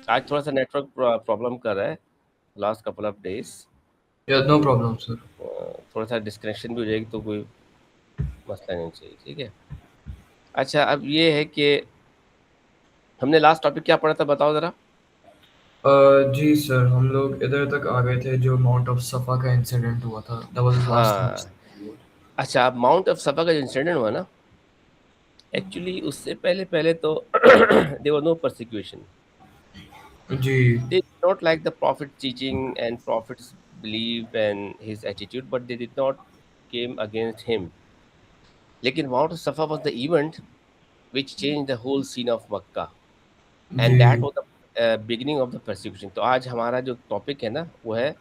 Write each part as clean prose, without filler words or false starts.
आज थोड़ा सा नेटवर्क प्रॉब्लम कर रहा है लास्ट कपल ऑफ डेज। या नो प्रॉब्लम सर। थोड़ा सा डिस्कनेक्शन भी हो जाएगी तो कोई मसला नहीं चाहिए, ठीक है। अच्छा, अब ये है कि हमने लास्ट टॉपिक क्या पढ़ा था, बताओ ज़रा। जी सर, हम लोग इधर तक आ गए थे जो माउंट ऑफ सफा का इंसिडेंट हुआ था। दैट वाज द लास्ट हाँ, थिंग। अच्छा, अब माउंट ऑफ सफा का जो इंसिडेंट हुआ ना, एक्चुअली उससे पहले पहले तो देयर वाज नो परसिक्यूशन। जी They did not like the prophet's teaching and prophet's belief and his attitude, but they did not came against him. लेकिन Mount Safa was the event which changed the whole scene of Makkah, जी and that was the beginning of the persecution. तो आज हमारा जो topic है ना, वो है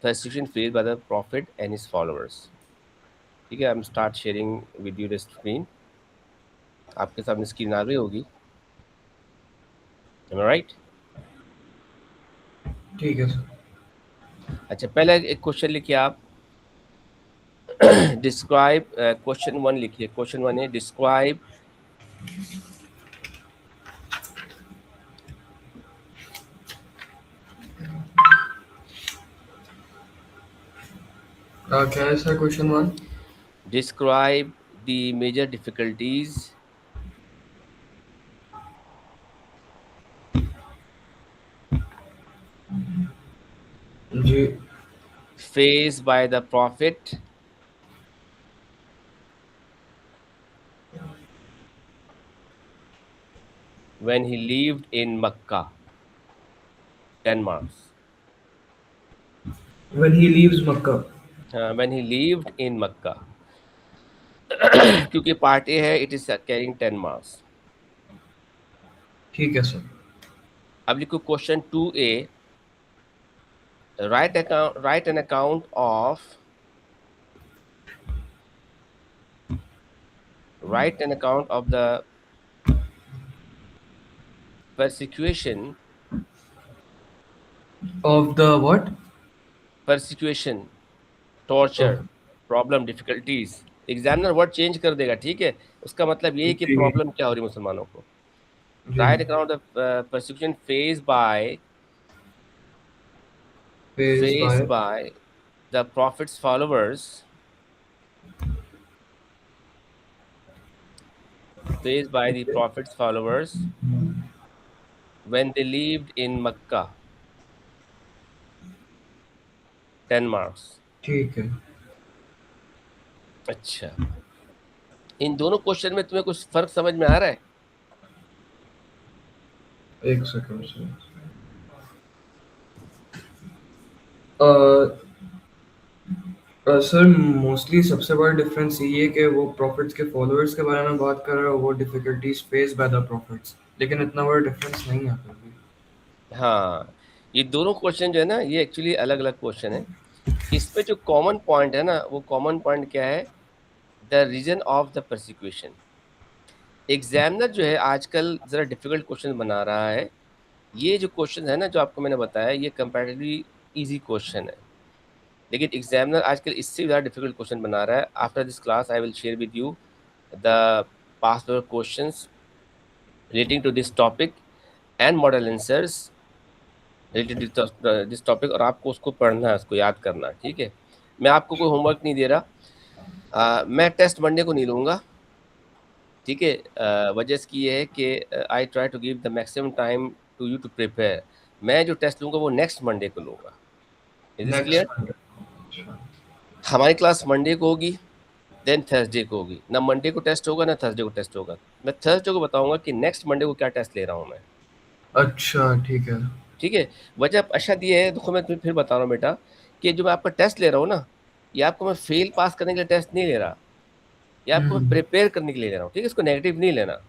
persecution faced by the prophet and his followers. ठीक है, I'm start sharing with you the screen. आपके सामने स्क्रीन आ गई होगी, am I right? ठीक है सर। अच्छा, पहले एक क्वेश्चन लिखिए आप। डिस्क्राइब, क्वेश्चन वन लिखिए। क्वेश्चन वन है डिस्क्राइब क्या है sir question one? describe the major difficulties जी faced by the prophet when he lived in Makkah. 10 marks. When he leaves Mecca. When he lived in Makkah. क्योंकि part A है, it is carrying 10 marks. ठीक है sir. अब लिखो question 2A। write an account of the persecution of the what? persecution torture, okay. Problem, difficulties. Examiner word change कर देगा, ठीक है। उसका मतलब ये है कि जी प्रॉब्लम क्या हो रही है मुसलमानों को। जी। Right account of persecution phase faced by. by the prophet's followers faced by the prophet's followers when they lived in Makkah. 10 marks। ठीक है। अच्छा, इन दोनों क्वेश्चन में तुम्हें कुछ फर्क समझ में आ रहा है? एक सेकंड सर। अ, सर मोस्टली सबसे बड़ा डिफरेंस ये है कि वो प्रॉफिट्स के फॉलोअर्स के बारे में बात कर रहा है, वो difficulties face by the profits, लेकिन इतना बड़ा डिफरेंस नहीं है फिर भी। हाँ, ये दोनों क्वेश्चन जो है ना, ये एक्चुअली अलग अलग क्वेश्चन है। इसमें जो कॉमन पॉइंट है ना, वो कॉमन पॉइंट क्या है? The reason of the persecution. Examiner जो है आजकल ज़रा डिफिकल्ट क्वेश्चन बना रहा है। ये जो क्वेश्चन है ना, जो आपको मैंने बताया, ये कंपैरेटिवली इजी क्वेश्चन है, लेकिन एग्जामिनर आजकल इससे ज़्यादा डिफिकल्ट क्वेश्चन बना रहा है। After this class I will share with you the past paper questions relating to this topic and model answers related to this topic, और आपको उसको पढ़ना है, उसको याद करना है, ठीक है। मैं आपको कोई होमवर्क नहीं दे रहा। मैं टेस्ट मंडे को नहीं लूँगा, ठीक है। वजह इसकी ये है कि I try to give the maximum time to you to prepare. मैं जो टेस्ट लूँगा वो नेक्स्ट मंडे को लूँगा। Is this next clear? Monday. हमारी क्लास मंडे को होगी, देन थर्सडे को होगी। ना मंडे को टेस्ट होगा, ना थर्सडे को टेस्ट होगा। मैं थर्सडे को बताऊंगा कि नेक्स्ट मंडे को क्या टेस्ट ले रहा हूँ मैं, अच्छा ठीक है। ठीक है। वजह अच्छा ये है, देखो मैं तुम्हें फिर बता रहा हूँ बेटा, कि जो मैं आपका टेस्ट ले रहा हूँ ना, ये आपको मैं फेल पास करने के लिए टेस्ट नहीं ले रहा, ये आपको मैं हम्म। प्रिपेयर करने के लिए ले रहा हूँ, ठीक है। इसको नेगेटिव नहीं लेना।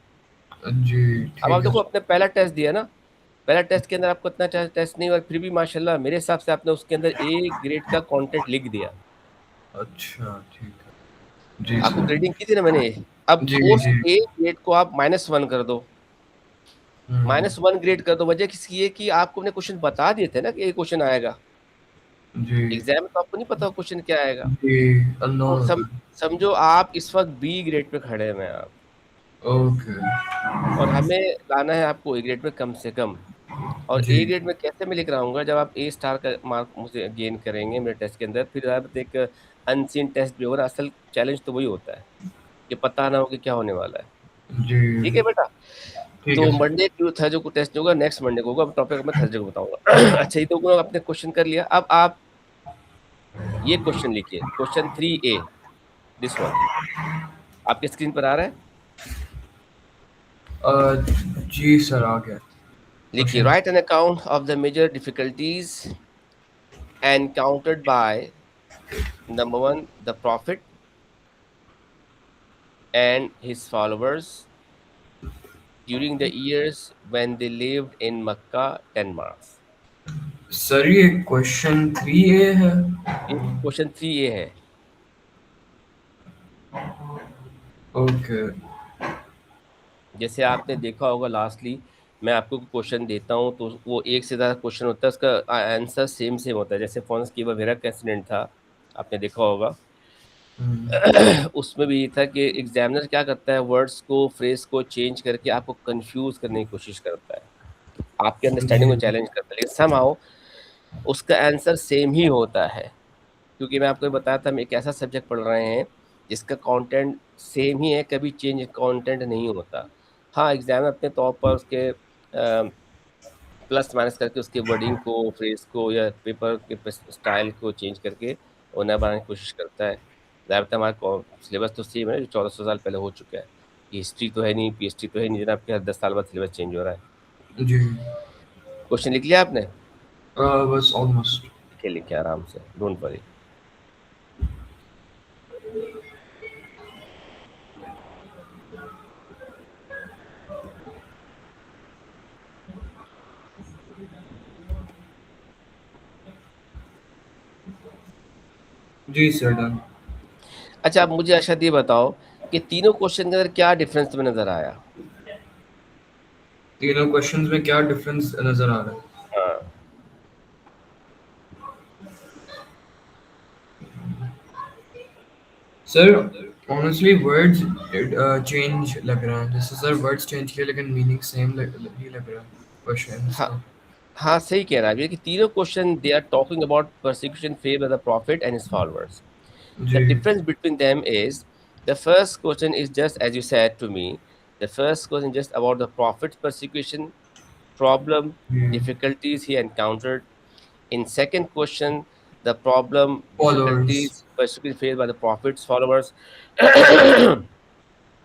जी अब आप ठीक है देखो, सर। अपने पहला टेस्ट दिया ना, पहला टेस्ट के अंदर आपको इतना टेस्ट नहीं हुआ, फिर भी माशाल्लाह मेरे हिसाब से आपने उसके अंदर ए ग्रेड का कंटेंट लिख दिया। अच्छा ठीक है। जी आपको सर। ग्रेडिंग की थी ना मैंने। अब जी उस जी। ए ग्रेड को आप -1 कर दो, हम्म। -1 ग्रेड कर दो। वजह किसकी है कि आपको हमने क्वेश्चन बता दिए थे ना कि ये क्वेश्चन आएगा। जी एग्जाम में तो आपको नहीं पता क्वेश्चन क्या आएगा। जी। तो अननोन होता है। समझो आप इस वक्त बी ग्रेड पे खड़े हैं आप, ओके। और हमें लाना है आपको ए ग्रेड पे कम से कम। और जी ए ग्रेड में कैसे मैं लेकर आऊँगा जब आप ए स्टार का मार्क मुझे गेन करेंगे मेरे टेस्ट के अंदर, फिर आप एक अनसीन टेस्ट भी होगा ना, असल चैलेंज तो वही होता है, कि पता ना हो कि क्या होने वाला है। जी ठीक है बेटा? ठीक तो है सर। मंडे थर्सडे को टेस्ट होगा, नेक्स्ट मंडे को होगा, अब टॉपिक मैं थर्सडे को बताऊँगा। अच्छा, ये तो आपने क्वेश्चन कर लिया, अब आप ये क्वेश्चन लिखिए, क्वेश्चन 3A, दिस वन, आपके स्क्रीन पर आ रहा है? जी सर आ गया लिखिए, question. Write an account of the major difficulties encountered by number 1 the prophet and his followers during the years when they lived in Makkah 10 marks. Sir ये क्वेश्चन 3A है। ये क्वेश्चन 3A है। Okay. जैसे आपने देखा होगा lastly, मैं आपको क्वेश्चन देता हूँ तो वो एक से ज़्यादा क्वेश्चन होता है, उसका आंसर सेम सेम होता है। जैसे फोन्स की वगैरह का एक्सीडेंट था, आपने देखा होगा। उसमें भी ये था कि एग्जामिनर क्या करता है, वर्ड्स को फ्रेज को चेंज करके आपको कंफ्यूज करने की कोशिश करता है, आपके जी अंडरस्टैंडिंग को चैलेंज करता है, लेकिन समहाउ उसका आंसर सेम ही होता है। क्योंकि मैं आपको बताया था, हम एक ऐसा सब्जेक्ट पढ़ रहे हैं जिसका कंटेंट सेम ही है, कभी चेंज कंटेंट नहीं होता। हाँ, एग्जाम अपने तौर पर उसके प्लस माइनस करके उसके वर्डिंग को, फ्रेज को या पेपर के स्टाइल को चेंज करके और नया बनाने की कोशिश करता है। ज़्यादातर हमारा सिलेबस तो सेम है, जो 1400 साल पहले हो चुका है। ये हिस्ट्री तो है नहीं, पीएचडी तो है नहीं जनाब, के हर 10 साल बाद सिलेबस चेंज हो रहा है। जी क्वेश्चन लिख लिया आपने? बस ऑलमोस्ट। लिखे लिखे आराम से, डोंट वरी। जी सर डन। अच्छा, आप मुझे अर्शद ये बताओ कि तीनों क्वेश्चन के अंदर क्या डिफरेंस तुम्हें नजर आया? तीनों क्वेश्चंस में क्या डिफरेंस नजर आ रहा है? हाँ। सर ऑनेस्टली वर्ड्स चेंज लग रहा है, जैसे सर वर्ड्स चेंज किए लेकिन मीनिंग सेम ही लग रहा है क्वेश्चंस हाँ, का। हाँ सही कह रहा है, ये कि तीनों question they are talking about persecution faced by the prophet and his followers. The जी difference between them is the first question is just as you said to me. The first question just about the prophet's persecution, problem, जी difficulties he encountered. In second question, the problem, followers. difficulties, persecution faced by the prophet's followers.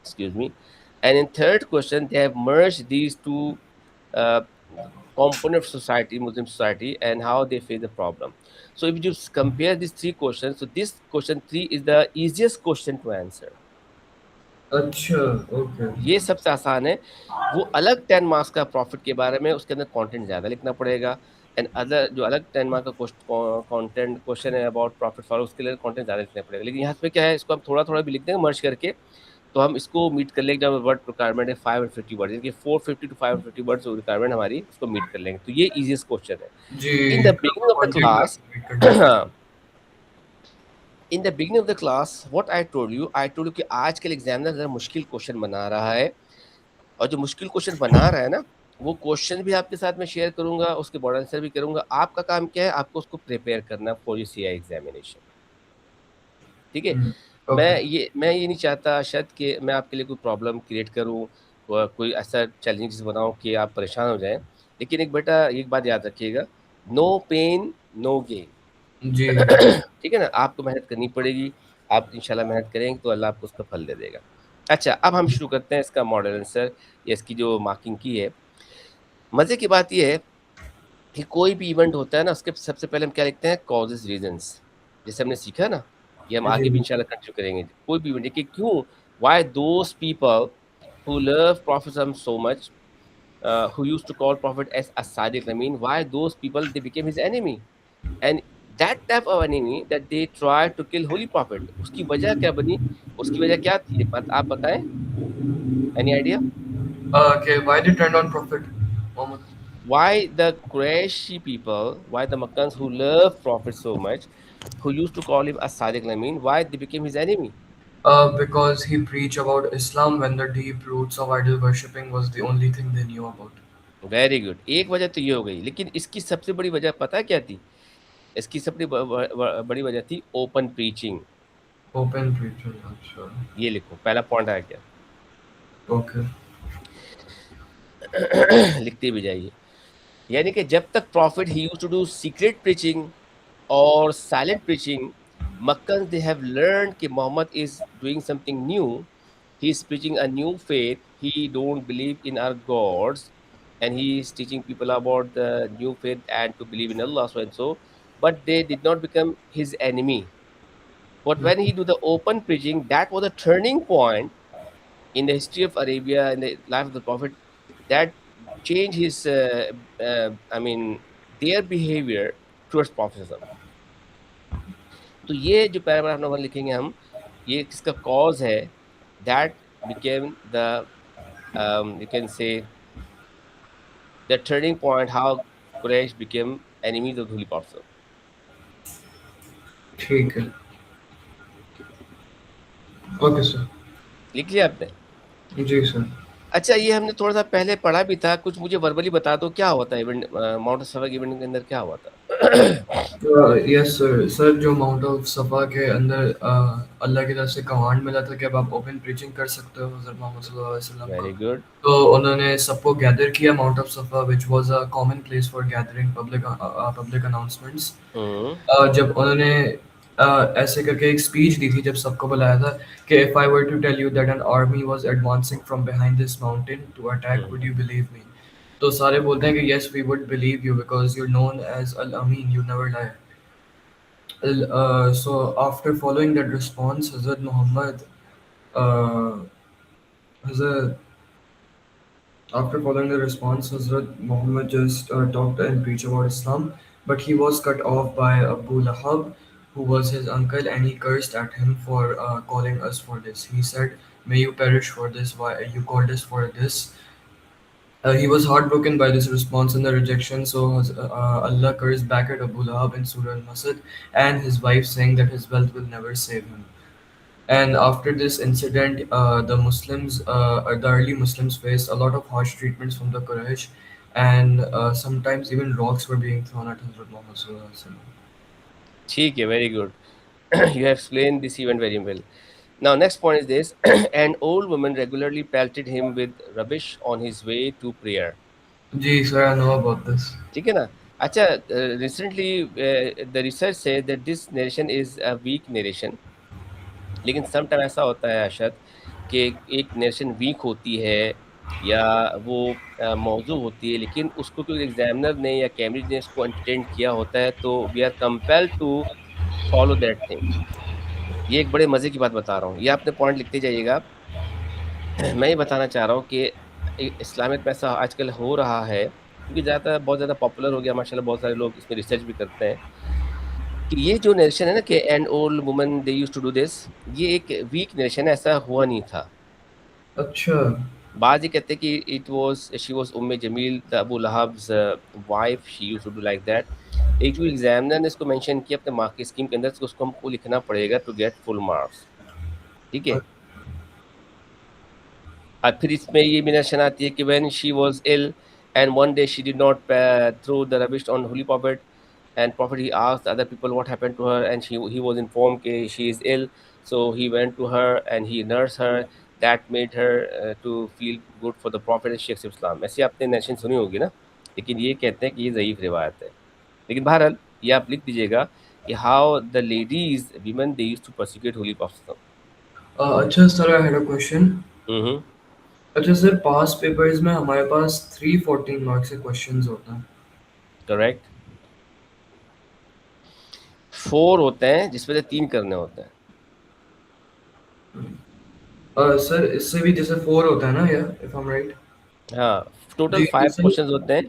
Excuse me. And in third question, they have merged these two uh, component of society, Muslim society, and how they face the problem. So if you just compare these three questions, so this question 3 is the easiest question to answer. अच्छा okay. ये सबसे आसान है। वो अलग 10 marks का profit के बारे में, उसके अंदर कंटेंट ज़्यादा लिखना पड़ेगा। एंड अदर जो अलग 10 मार्क का कंटेंट क्वेश्चन है अबाउट प्रॉफिट फॉर, उसके लिए कंटेंट ज़्यादा लिखना पड़ेगा। लेकिन यहाँ पे क्या है, इसको हम थोड़ा-थोड़ा भी लिख देंगे मर्ज करके, तो हम इसको मीट कर लेंगे। जब वर्ड रिक्वायरमेंट है 550 वर्ड, यानी कि 450 टू 550 वर्ड्स रिक्वायरमेंट हमारी, उसको मीट कर लेंगे। तो ये ईज़ीएस्ट क्वेश्चन है। जी in the beginning of the content class wait करना चाहिए। In the beginning of the class what I told you कि आजकल एग्जामिनर ज़रा मुश्किल क्वेश्चन बना रहा है, और जो मुश्किल क्वेश्चन बना रहा है ना, वो क्वेश्चन भी आपके साथ में शेयर करूँगा, उसके बॉर्ड आंसर भी करूँगा। आपका काम क्या है, आपको उसको प्रिपेयर करना फॉर योर सीआई एग्जामिनेशन। ठीक है? ओके। मैं ये नहीं चाहता शायद कि मैं आपके लिए कोई प्रॉब्लम क्रिएट करूँ, कोई ऐसा चैलेंजिंग चीज़ बनाऊँ कि आप परेशान हो जाएँ। लेकिन एक बेटा एक बात याद रखिएगा, नो पेन नो गेन। जी ठीक है ना? आपको मेहनत करनी पड़ेगी, आप इंशाल्लाह मेहनत करेंगे तो अल्लाह आपको उसका फल दे देगा। अच्छा, अब हम शुरू करते हैं इसका मॉडल आंसर या इसकी जो मार्किंग की है। मज़े की बात ये है कि कोई भी इवेंट होता है ना, उसके सबसे पहले हम क्या लिखते हैं, कॉजेज़ रीज़न्स। जैसे हमने सीखा ना, ये हम जी आगे भी इंशाल्लाह कंटिन्यू करेंगे। कोई भी इवेंट देखिए क्यों, why those people who love Prophet so much, who used to call Prophet as as-Sadiq Amin, why those people they became his enemy, and that type of enemy that they tried to kill Holy Prophet, उसकी वजह क्या बनी, उसकी वजह क्या थी, आप बताएं, any idea? Okay why they turn on prophet Muhammad? Why the Qurayshi people, why the Makkans who love Prophet so much, who used to call him as-Sadiq Amin, why they became his enemy? Because he preached about Islam when the deep roots of idol worshipping was the only thing they knew about. Very good, एक वजह तो ये हो गई, लेकिन इसकी सबसे बड़ी वजह पता है क्या थी? इसकी सबसे बड़ी वजह थी ओपन प्रीचिंग। ओपन प्रीचिंग, अच्छा। ये लिखो, पहला पॉइंट आ गया। ओके। लिखते भी जाइए। यानी कि जब तक प्रॉफिट ही used to do secret preaching or silent preaching, Makkans they have learned that Muhammad is doing something new. He is preaching a new faith. He don't believe in our gods, and he is teaching people about the new faith and to believe in Allah, so and so. But they did not become his enemy. But when he do the open preaching, that was a turning point in the history of Arabia, in the life of the Prophet, that changed his, I mean, their behavior towards Prophetism. तो ये जो paragraph number लिखेंगे हम, ये किसका cause है? That became the you can say the turning point how Quraysh became enemies of holy prophet. ठीक है। Okay sir. लिख लिया आपने? जी सर। अच्छा, ये हमने थोड़ा सा पहले पढ़ा भी था, कुछ मुझे वर्बली बता दो क्या होता है इवेंट, माउंट सफा इवेंट के अंदर क्या हुआ था? Yes sir. सर जो माउंट ऑफ सफ़ा के अंदर अल्लाह की तरफ से कमांड मिला था कि अब आप ओपन प्रीचिंग कर सकते हो हज़रत मोहम्मद सल्लल्लाहु अलैहि वसल्लम का। Very good. तो उन्होंने सबको गैदर किया माउंट ऑफ सफ़ा, which was a common place for gathering public announcements. जब उन्होंने ऐसे करके एक स्पीच दी थी, जब सबको बुलाया था कि if I were to tell you that an army was advancing from behind this mountain to attack, would you believe me? तो सारे बोलते हैं कि yes we would believe you because you known as Al Amin, you never lie. So after following that response, Hazrat Muhammad, uh, Hazrat, after following the response, Hazrat Muhammad just talked and preached about Islam, but he was cut off by Abu Lahab, who was his uncle, and he cursed at him for calling us for this. He said, "May you perish for this. Why you called us for this?" He was heartbroken by this response and the rejection, so Allah cursed back at Abu Lahab in Surah Al-Masad and his wife, saying that his wealth will never save him. And after this incident, the early Muslims faced a lot of harsh treatments from the Quraysh, and sometimes even rocks were being thrown at Hazrat Muhammad Sallallahu Alaihi Wasallam. ठीक है, very good. You have explained this event very well. Now, next point is this: an old woman regularly pelted him with rubbish on his way to prayer. Ji, sir, I know about this. ठीक है ना? अच्छा, recently the research say that this narration is a weak narration, लेकिन some time ऐसा होता है अरशद कि एक नरेशन वीक होती है या वो मौजू होती है, लेकिन उसको कोई एग्जामिनर ने या कैम्ब्रिज ने उसको एंटरटेन किया होता है, तो we are compelled to follow that thing. ये एक बड़े मज़े की बात बता रहा हूँ, ये आपने पॉइंट लिखते जाइएगा। मैं ये बताना चाह रहा हूँ कि इस्लामिक में ऐसा आजकल हो रहा है, क्योंकि ज़्यादा बहुत ज़्यादा पॉपुलर हो गया माशाल्लाह, बहुत सारे लोग इसमें रिसर्च भी करते हैं कि ये जो नरेशन है ना कि an old woman they used to do this, ये एक वीक नरेशन है, ऐसा हुआ नहीं था। अच्छा। बाज़ ये कहते हैं कि it was she was Umme Jamil the Abu Lahab's wife, she used to do like that. एक जो एग्जामिनर ने इसको मेंशन किया अपने मार्क की स्कीम के अंदर, तो उसको हमको लिखना पड़ेगा टू गेट फुल मार्क्स। ठीक है? और फिर इसमें ये भी नशन आती है कि when she was ill and one day she did not throw the rubbish on holy prophet and prophet he asked other people what happened to her and he was informed कि she is ill, so he went to her and he nurse her, that made her to feel good for the prophet and she accept Islam. ऐसे आपने नशन सुनी होगी ना, लेकिन ये कहते हैं कि ये ज़ईफ रिवायत है। लेकिन बहरहाल ये आप लिख दीजिएगा कि how the ladies women they used to persecute holy prophet. अच्छा sir, I had a question. Hmm, अच्छा सर, पास पेपर्स में हमारे पास 314 मार्क्स के क्वेश्चंस होते हैं। करेक्ट। 4 होते हैं जिसमें से 3 करने होते हैं। सर इससे भी जैसे 4 होता है ना, या इफ आई एम राइट? हाँ, टोटल जी 5 सर। क्वेश्चंस होते हैं।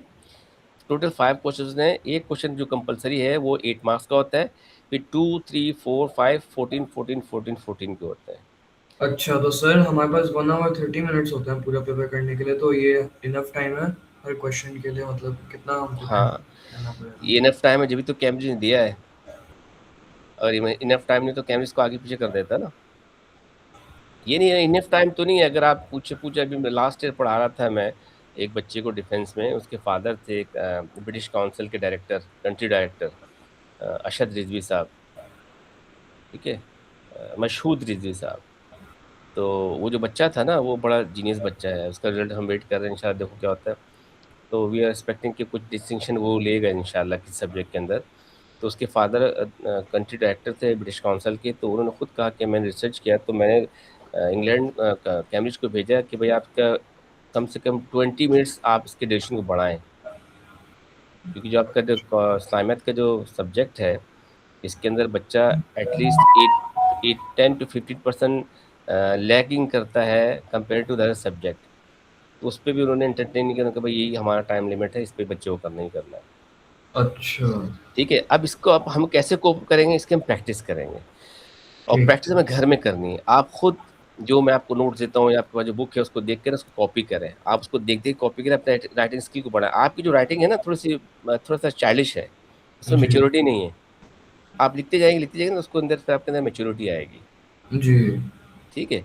टोटल 5 क्वेश्चंस हैं। एक क्वेश्चन जो कंपलसरी है वो 8 मार्क्स का होता है। फिर 2 3 4 5 14 14 14 14 के होते हैं। अच्छा, तो सर हमारे पास 1 आवर 30 मिनट्स होते हैं पूरा पेपर करने के लिए, तो ये इनफ टाइम है हर क्वेश्चन के लिए? मतलब कितना हमको टाइम हाँ, देना पड़ेगा? ये इनफ टाइम है, जब भी तो कैम्ब्रिज ने दिया है। और इनफ टाइम नहीं तो कैम्ब्रिज को आगे पीछे कर देता ना। ये नहीं है, इनफ टाइम तो नहीं है। अगर आप पूछे अभी लास्ट ईयर पढ़ा रहा था मैं, एक बच्चे को डिफेंस में, उसके फादर थे एक ब्रिटिश काउंसिल के डायरेक्टर, कंट्री डायरेक्टर, अशद रिजवी साहब, ठीक है, मशहूद रिजवी साहब। तो वो जो बच्चा था ना, वो बड़ा जीनियस बच्चा है, उसका रिजल्ट हम वेट कर रहे हैं इंशाल्लाह, देखो क्या होता है। तो वी आर एक्सपेक्टिंग कि कुछ डिस्टिंक्शन वो लेगा इंशाल्लाह किस सब्जेक्ट के अंदर। तो उसके फादर कंट्री डायरेक्टर थे ब्रिटिश काउंसिल के, तो उन्होंने खुद कहा कि मैंने रिसर्च किया, तो मैंने इंग्लैंड कैम्ब्रिज को भेजा कि भाई आपका कम से कम 20 मिनट्स आप इसके ड्यूरेशन को बढ़ाएं, क्योंकि जो आपका जो इस्लामियत का जो सब्जेक्ट है, इसके अंदर बच्चा एटलीस्ट 10 to 15% लैगिंग करता है compare to the other subject. तो उस पर भी उन्होंने एंटरटेन नहीं किया कि भाई यही हमारा टाइम लिमिट है, इस पे बच्चे को करना ही करना है। अच्छा। ठीक है, अब इसको अब हम कैसे कोप करेंगे, इसकी हम प्रैक्टिस करेंगे, और ठीक। प्रैक्टिस हमें घर में करनी है। आप खुद जो मैं आपको नोट्स देता हूँ या आपके पास जो बुक है उसको देख कर उसको कॉपी करें, आप उसको देख देख कॉपी करें, अपने राइटिंग स्किल को बढ़ाएं। आपकी जो राइटिंग है ना, थोड़ा सा चाइल्डिश है, उसमें जी। मेच्योरिटी नहीं है। आप लिखते जाएंगे ना, उसको अंदर फिर आपके अंदर मेच्योरिटी आएगी। जी। ठीक है,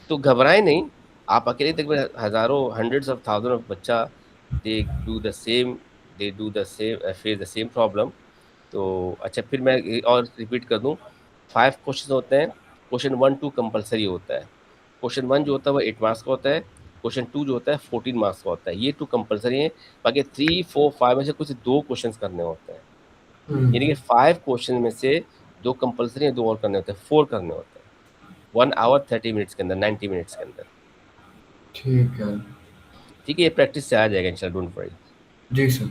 तो घबराएं नहीं। आप अकेले तक में हजारों, हंड्रेड्स ऑफ थाउजेंड ऑफ बच्चा, they do the same, they do the same, face the same problem. तो अच्छा, फिर मैं और रिपीट कर दूं, 5 क्वेश्चन होते हैं। क्वेश्चन 1 2 कंपलसरी होता है। क्वेश्चन 1 जो होता है वो 8 मार्क्स का होता है। क्वेश्चन 2 जो होता है 14 मार्क्स का होता है। ये 2 कंपलसरी हैं। बाकी 3 4 5 में से कुछ 2 क्वेश्चन करने होते हैं। यानी कि 5 क्वेश्चन में से 2 कंपलसरी हैं, 2 और करने होते हैं, 4 करने होते हैं 1 hour 30 मिनट्स के अंदर, 90 मिनट्स के अंदर। ठीक है। ठीक है, ये प्रैक्टिस से आ जाएगा इंशाल्लाह, डोंट वरी। जी सर।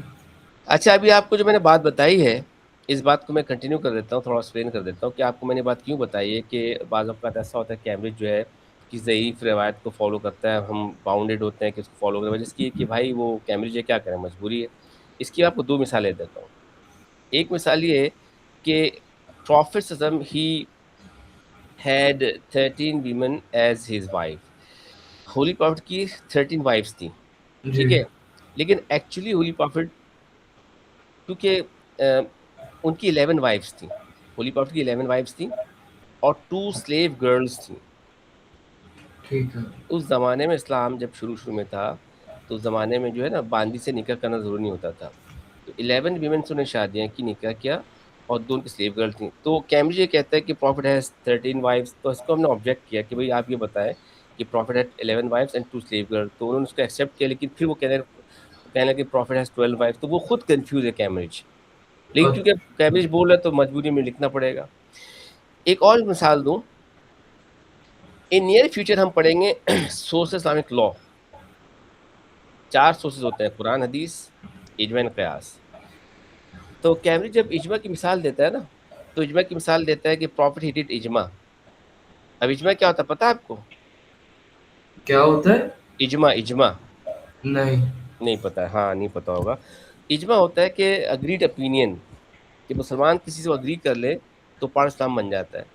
अच्छा, अभी आपको जो मैंने बात बताई है, इस बात को मैं कंटिन्यू कर देता हूँ, थोड़ा एक्सप्लेन कर देता हूँ कि आपको मैंने बात क्यों बताई है कि बाज़ औक़ात ऐसा होता है कैम्ब्रिज जो है कि ज़ईफ़ रवायत को फ़ॉलो करता है, हम बाउंडेड होते हैं कि उसको फ़ॉलो करें, वजह इसकी है कि भाई वो कैम्ब्रिज है, क्या करें, मजबूरी है। इसकी आपको 2 मिसालें देता हूँ। एक मिसाल ये है कि प्रॉफिट सल्लल्लाहु अलैहि वसल्लम he had 13 women as his wife. Holy prophet की 13 वाइफ्स थी, जी। ठीक है? लेकिन एक्चुअली होली प्रॉफिट, क्योंकि उनकी 11 वाइफ्स थी, होली प्रॉफिट की 11 वाइफ्स थी और 2 स्लेव गर्ल्स थी। ठीक है। उस ज़माने में इस्लाम जब शुरू-शुरू में था, तो उस ज़माने में जो है ना, बांदी से निकाह करना ज़रूरी नहीं होता था। तो 11 वीमेन से उन्हें शादियाँ की, निकाह किया, और 2 उनकी स्लेव गर्ल थी। तो कैम्ब्रिज ये कहता है कि प्रॉफिट हैज़ 13 वाइव्स, तो इसको हमने ऑब्जेक्ट किया कि भई आप ये बताएँ कि profit had 11 wives and 2 slave girl. तो उन्होंने उसको एक्सेप्ट किया, लेकिन फिर वो कहने लगे प्रॉफिट हैज़ 12 वाइव्स, तो वो खुद कन्फ्यूज़ है कैम्ब्रिज। लेकिन अ- क्योंकि अब कैम्ब्रिज बोल रहा है तो मजबूरी में लिखना पड़ेगा। एक और मिसाल दूँ, इन नियर फ्यूचर हम पढ़ेंगे सोर्स इस्लामिक लॉ। 4 सोर्सेज़ होते हैं, कुरान, हदीस, इजमा एंड क़यास। तो कैम्ब्रिज जब इजमा की मिसाल देता है ना, तो इजमा की मिसाल देता है कि प्रॉफिट ही डिड इजमा। अब इजमा क्या होता है पता है आपको? क्या होता है? इजमा, इजमा नहीं। नहीं पता है, हाँ, नहीं पता होगा। इजमा होता है कि एग्रीड ओपिनियन, कि मुसलमान किसी से एग्री कर ले तो पाक इस्लाम बन जाता है।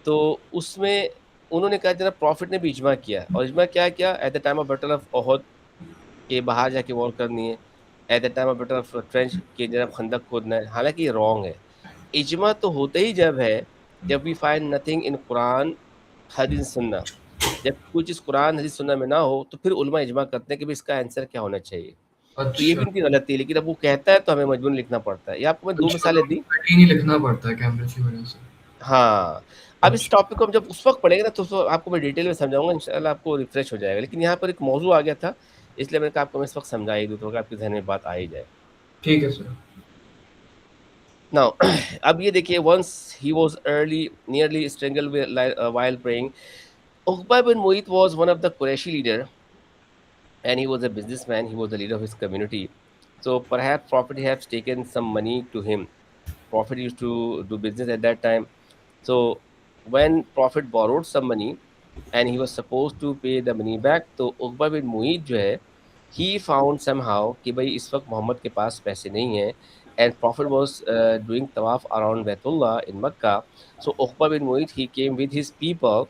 तो उसमें उन्होंने कहा जनाब प्रॉफिट ने भी इजमा किया, और इजमा क्या किया, at the time of battle of Uhud, के बाहर जाके वॉर करनी है। At the time of battle of trench, के जनाब खंदक खोदना है। हालांकि ये रॉन्ग है। इजमा तो होता ही जब है, जब we find nothing in Quran, हदीस, सुन्ना। जब कोई चीज़ कुरान, हदीस, सुन्ना में ना हो, तो फिर उलमा इजमा करते हैं कि भाई इसका आंसर क्या होना चाहिए। तो ये भी अच्छा। उनकी गलती है, लेकिन अब वो कहता है तो हमें मजबूरन लिखना पड़ता है। ये आपको मैं 2 अच्छा, मिसालें तो दी। कठिन ही लिखना पड़ता है कैम्ब्रिज की वजह से। हाँ, अब इस अच्छा। टॉपिक को हम जब उस वक़्त पढ़ेंगे ना, तो उसको आपको मैं डिटेल में समझाऊँगा, इंशाअल्लाह आपको रिफ्रेश हो जाएगा। लेकिन यहाँ पर एक मौज़ू आ गया था, इसलिए मैंने कहा आपको मैं इस वक़्त समझा ही दूँ, तो आपके ज़हन में बात आ ही जाए। ठीक है सर। नाउ अब ये देखिए, once he was nearly strangled while praying. Uqba bin Mu'ayt was one of the Qurayshi leader, and he was a businessman. He was the leader of his community. So perhaps Prophet has taken some money to him. Prophet used to do business at that time. So when Prophet borrowed some money and he was supposed to pay the money back, तो उकबा bin मुईत जो है, he found somehow कि भाई इस वक्त मोहम्मद के पास पैसे नहीं हैं, and Prophet was doing tawaf around Baitullah in Mecca. So Uqba bin Mu'ayt, he came with his people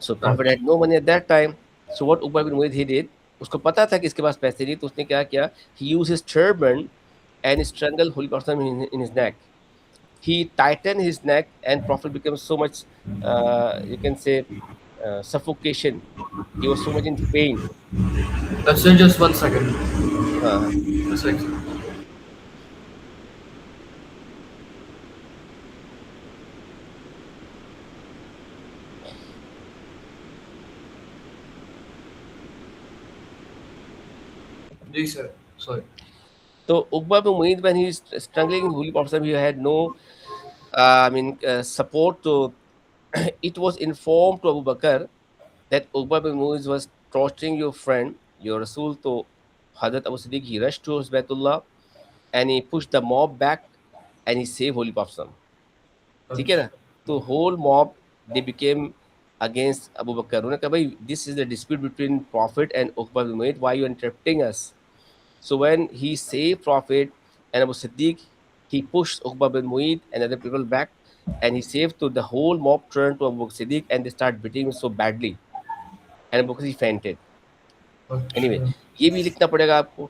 So Prophet अच्छा। had no money at that time. So what Uqba bin Mu'ayt he did, उसको पता था कि इसके पास पैसे नहीं, तो उसने क्या किया, he used his turban and strangled Holy Prophet in his neck. He tightened his neck and Prophet became so much, you can say, suffocation. He was so much in pain. Sir, just 1 second. हाँ, Just like जी sir. Sorry. तो Uqba bin Mu'ayt, when he is struggling in Holy Prophet, he had no, support. To it was informed to Abu Bakr that Uqba bin Mu'ayt was torturing your friend, your Rasul. So Hazrat Abu Siddiq, he rushed towards Baitullah and he pushed the mob back and he saved Holy Prophet. ठीक है ना? तो whole mob, they became against Abu Bakr. उन्होंने कहा भाई, this is the dispute between Prophet and Uqba bin Mu'ayt. Why you interrupting us? So when he saved Prophet and Abu Siddiq, he pushed Uqba bin Mu'ayt and other people back, and he saved. To the whole mob turned to Abu Siddiq and they started beating him so badly, and Abu Bakr, he fainted. Anyway, अच्छा ये भी लिखना पड़ेगा आपको.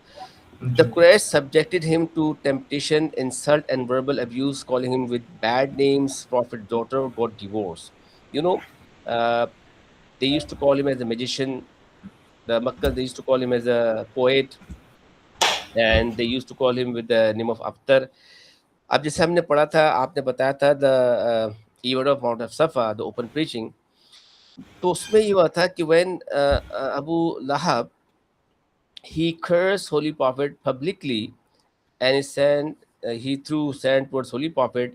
The ji Quraysh subjected him to temptation, insult, and verbal abuse, calling him with bad names. Prophet's daughter got divorced. You know, uh, they used to call him as a magician. The Makkah, they used to call him as a poet, and they used to call him with the name of Akhtar. अब जैसे हमने पढ़ा था, आपने बताया था the event of mount of Safa, the open preaching. तो उसमें ये हुआ था कि when Abu Lahab, he cursed Holy Prophet publicly, and he threw sand towards Holy Prophet,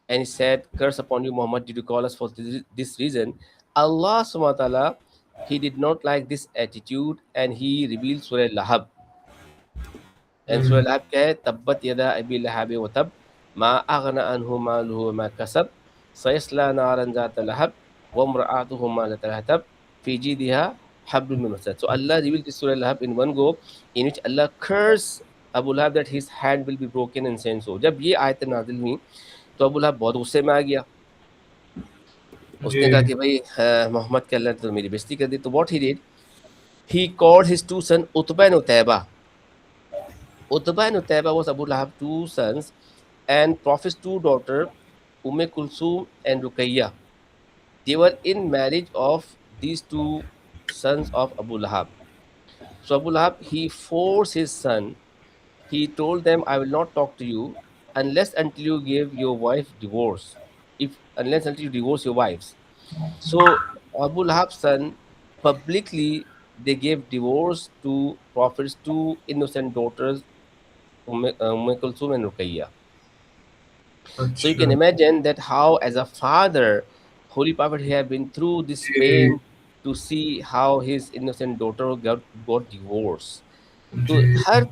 and he said, "Curse upon you, Muhammad! Did you call us for this reason?" Allah subhanahu wa ta'ala, he did not like this attitude, and he revealed Surah Lahab. And Surah Lahab क्या है? तब्बत यदा अबी लहब व तब मा अगना अन्हु मालुहु व मा कसब सयस्ला नारन ज़ात लहब व इम्रअतुहु मालत लहब फी जीदिहा hablum min masad. So Allah revealed this Surah Lahab in one go, in which Allah cursed Abu Lahab that his hand will be broken and so and so. जब ये आयत नाजिल हुई, तो अबू लहब बहुत गुस्से में आ गया. उसने कहा जी कि भाई मोहम्मद के अल्लाह ने तो मेरी बेइज्जती कर दी. तो what he did, he called his two sons Utbah and Utayba. Utbah and Utayba was Abu Lahab's two sons, and Prophet's two daughters, Kulsum and Ruqayyah. They were in marriage of these two sons of Abu Lahab. So Abu Lahab, he forced his son. He told them, "I will not talk to you unless until you give your wife divorce. If unless until you divorce your wives." So Abu Lahab's son publicly, they gave divorce to Prophet's two innocent daughters, Kulsum and Ruqayyah. So you can अच्छा imagine that how, as a father, Holy Prophet had been through this ji pain to see how his innocent daughter got divorced. तो जी हर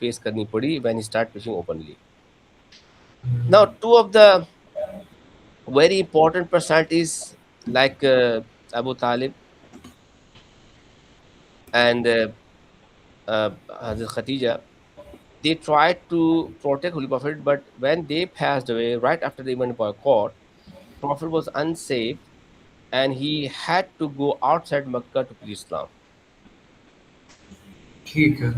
face करनी पड़ी when he started preaching openly. Now, two of the very important personalities like Abu Talib and Hazrat Khatija, they tried to protect Holy Prophet, but when they passed away, right after the event boycott, Prophet was unsafe and he had to go outside Makkah to preach Islam. ठीक है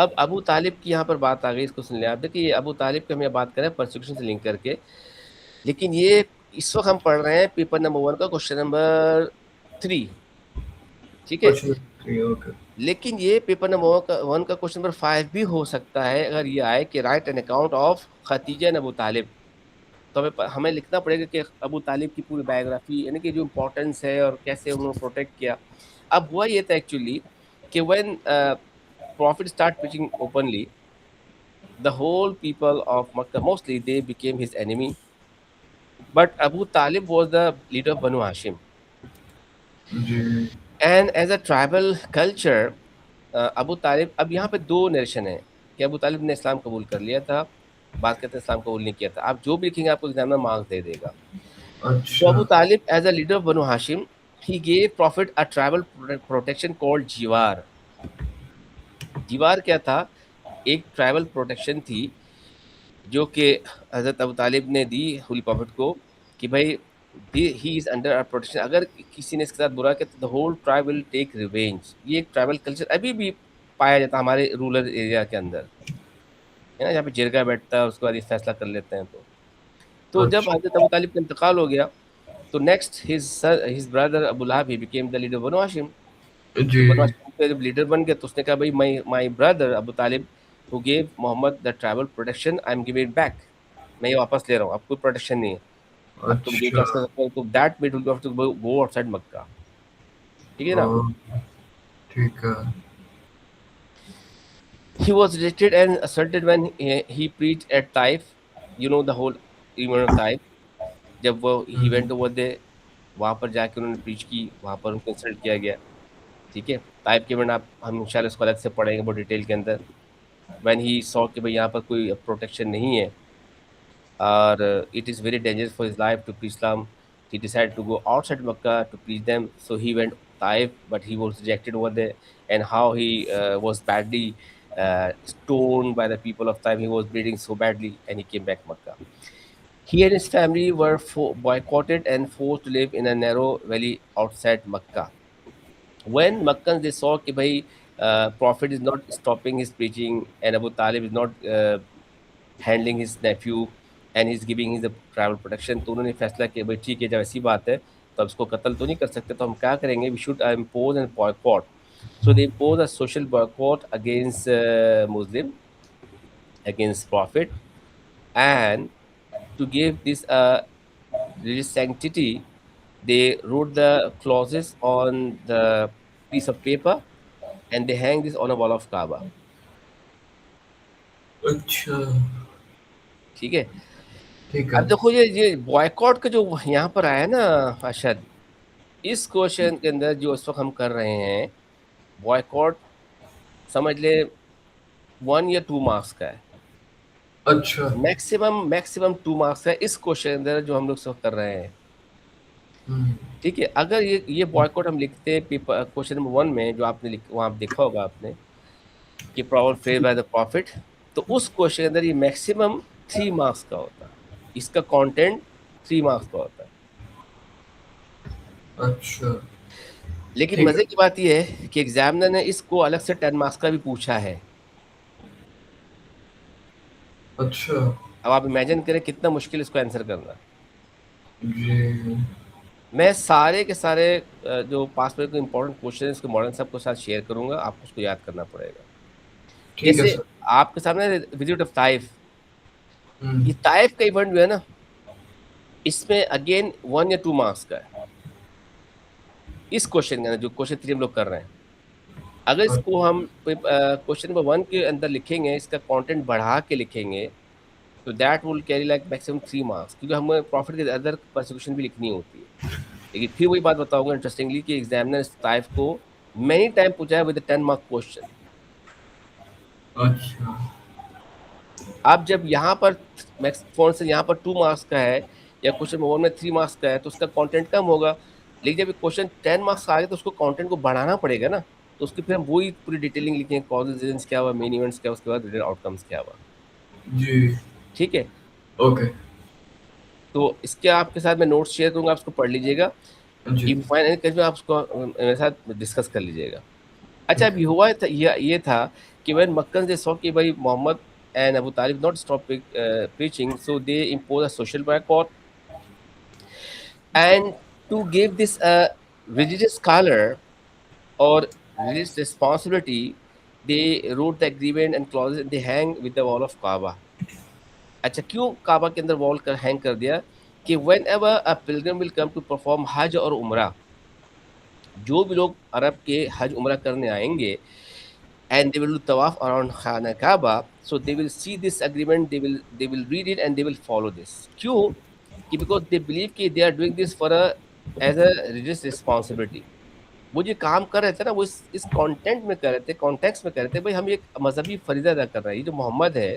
अब अबू तालिब की यहाँ पर बात आ गई, इसको सुन लिया आप. देखिए, अबू तालिब की हम यहाँ बात करें परसिक्यूशन से लिंक करके, लेकिन ये इस वक्त हम पढ़ रहे हैं पेपर नंबर 1 का क्वेश्चन नंबर 3. ठीक है, क्वेश्चन ओके लेकिन ये पेपर नंबर 1 का क्वेश्चन नंबर 5 भी हो सकता है अगर ये आए कि write an account of Khadija and Abu Talib. तो हमें लिखना पड़ेगा कि अबू तालिब की पूरी बायोग्राफी, यानी कि जो इम्पोर्टेंस है और कैसे उन्होंने प्रोटेक्ट किया. अब हुआ ये था एक्चुअली कि when Prophet started preaching openly, the whole people of Makkah, mostly they became his enemy. But Abu Talib was the leader of Banu Hashim. जी And as a tribal culture, Abu Talib, अब यहाँ पे दो narration है कि अबू तालिब ने इस्लाम कबूल कर लिया था, बात कहते हैं इस्लाम कबूल नहीं किया था. आप जो भी लिखेंगे आपको एग्जाम में मार्क्स दे देगा. So अच्छा Abu Talib, as a leader of Banu Hashim, he gave Prophet a tribal protection called Jiwar. Jiwar क्या था? एक ट्राइबल प्रोटेक्शन थी जो कि हज़रत अबू तालिब ने दी होली प्रॉफिट को कि भाई ही इज़ अंडर प्रोटेक्शन. अगर किसी ने इसके साथ बुरा किया तो the whole tribe will take revenge. ये एक ट्राइबल कल्चर अभी भी पाया जाता है हमारे रूरल एरिया के अंदर, है ना, जहाँ पे जिरगा बैठता है उसके बाद ये फैसला कर लेते हैं. तो जब अच्छा हज़रत अबू तालिब का इंतकाल हो गया, तो next his brother Abu Lahab he became the leader of Banu Hashim. तो बनु जी। हाशिम का जब लीडर बन गया तो उसने कहा भाई my brother Abu Talib who gave Muhammad the travel protection I am giving it back, मैं ये वापस ले रहा हूँ, अब कोई प्रोटेक्शन नहीं है, अब तुम जो अच्छा। कर सकते हो, तो that made you have to go outside Mecca, ठीक है ना। ओ, ठीक है। He was rejected and assaulted when he preached at Taif, you know the whole event of Taif, जब वो he went over there, वहां पर जाके उन्होंने प्रीच की, वहां पर उनको इंसल्ट किया गया, ठीक है। ताइफ के इवेंट आप हम इंशाल्लाह इसको अलग से पढ़ेंगे बहुत डिटेल के अंदर। when he saw कि भाई यहाँ पर कोई प्रोटेक्शन नहीं है और it is very dangerous for his life to preach Islam, he decided to go outside Makkah to preach them. So he went Taif, but he was rejected over there, and how he was badly stoned by the people of Taif. He was bleeding so badly, and he came back Makkah. He and his family were boycotted and forced to live in a narrow valley outside Makkah. When Makkans they saw कि भाई Prophet is not stopping his preaching and Abu Talib is not handling his nephew and he's giving his the travel protection, तो उन्होंने फैसला किया भाई ठीक है जब ऐसी बात है तो अब इसको कत्ल तो नहीं कर सकते, तो हम क्या करेंगे, we should impose and boycott. So they impose a social boycott against Muslim, against Prophet, and to give this religious sanctity, they wrote the clauses on the piece of paper and they hang this on a wall of Kaaba. अच्छा। ठीक है। ठीक अब है। देखो ये boycott का जो यहाँ पर आया ना अशद, इस क्वेश्चन के अंदर जो इस वक्त हम कर रहे हैं बॉयकॉट, समझ ले 1 या 2 मार्क्स का है, अच्छा। मैक्सिमम मैक्सिमम 2 मार्क्स का है इस क्वेश्चन के अंदर जो हम लोग इस वक्त कर रहे हैं। हम्म। ठीक है, अगर ये बॉयकॉट हम लिखते हैं पेपर क्वेश्चन नंबर 1 में जो आपने वहाँ आप देखा होगा आपने कि problem face by the profit, तो उस क्वेश्चन के अंदर ये मैक्सिमम 3 मार्क्स का होता है, इसका कंटेंट 3 मार्क्स का होता है। अच्छा। लेकिन ठीक है। मजे की बात यह है कि एग्जामिनर ने इसको अलग से 10 मार्क्स का भी पूछा है। अच्छा। अब आप इमेजिन करें कितना मुश्किल इसको आंसर करना। जी। मैं सारे के सारे जो पास पेपर के इंपॉर्टेंट क्वेश्चन है उसके मॉडल सबको साथ शेयर करूंगा, आपको उसको याद करना पड़ेगा। ठीक है जैसे सर। आपके सामने विजिट ऑफ ताइफ, हम्म। ये ताइफ का इवेंट जो है ना, इसमें अगेन 1 या 2 मार्क्स का है इस क्वेश्चन के अंदर, जो क्वेश्चन 3 हम लोग कर रहे हैं। अगर इसको हम क्वेश्चन नंबर 1 के अंदर लिखेंगे, इसका कंटेंट बढ़ा के लिखेंगे, तो that will carry like maximum 3 marks, क्योंकि हमें प्रॉफिट के अदर प्रोसिक्यूशन भी लिखनी होती है। लेकिन फिर वही बात बताऊंगा इंटरेस्टिंगली कि एग्जामिनर इस टाइप को मेनी टाइम पूछा है विद 10 मार्क क्वेश्चन। अच्छा। अब जब यहाँ पर मैक्स फोन से यहाँ पर 2 मार्क्स का है या क्वेश्चन नंबर 1 में 3 मार्क्स का है तो उसका कंटेंट कम होगा। लेकिन जब क्वेश्चन 10 मार्क्स का आ गया तो उसको कंटेंट को बढ़ाना पड़ेगा ना, तो उसके फिर हम वही पूरी डिटेलिंग लिखेंगे, कॉजेज रीजंस क्या हुआ, मेन इवेंट्स क्या, उसके बाद रिलेटेड आउटकम्स क्या हुआ। जी। ठीक है, ओके। तो इसके आपके साथ मैं नोट्स शेयर करूंगा, आप उसको पढ़ लीजिएगा। जी। इफ फाइन कहीं आप उसको मेरे साथ डिस्कस कर लीजिएगा। अच्छा, अभी हुआ था ये था कि व्हेन मक्कन दे सॉ कि भाई Muhammad and Abu Talib not stop preaching, so they impose a social boycott, and to give this a religious color or religious responsibility, they wrote the agreement and clauses and they hang with the wall of Kaaba. अच्छा, क्यों काबा के अंदर wall कर hang कर दिया कि whenever a pilgrim will come to perform हज और उमरा, जो भी लोग अरब के हज उमरा करने आएंगे and they will do tawaf around Khana Kaaba, so they will see this agreement, they will read it and they will follow this. क्यों कि because they believe कि they are doing this for a as a religious responsibility. वो जो काम कर रहे थे ना वो इस कंटेंट में कर रहे थे, कॉन्टेक्स्ट में कर रहे थे, भाई हम एक मजहबी फरीदा अदा कर रहे हैं। ये जो मोहम्मद है,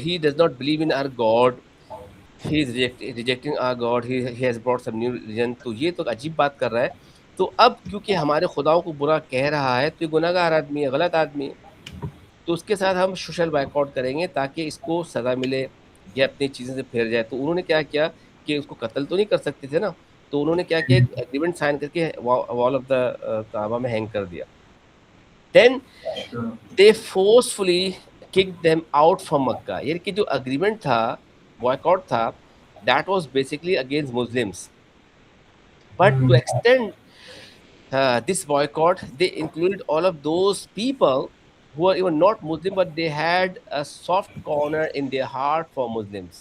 he does not believe in our God, he is rejecting our God, he has brought some new religion, तो ये तो अजीब बात कर रहा है। तो अब क्योंकि हमारे खुदाओं को बुरा कह रहा है तो ये गुनाहगार आदमी है, गलत आदमी है, तो उसके साथ हम सोशल बाइकआउट करेंगे ताकि इसको सज़ा मिले या अपनी चीज़ें से फिर जाए। तो उन्होंने क्या किया कि उसको कत्ल तो नहीं कर सकते थे ना, तो उन्होंने क्या किया, एक एग्रीमेंट साइन करके वॉल ऑफ द काबा में हैंग कर दिया। Then they forcefully kick them out from Mecca, यानी कि जो एग्रीमेंट था, बॉयकॉट था, that was basically against Muslims. But to Hmm. extend this boycott, they included all of those people who are even not Muslim, but they had a soft corner in their heart for Muslims.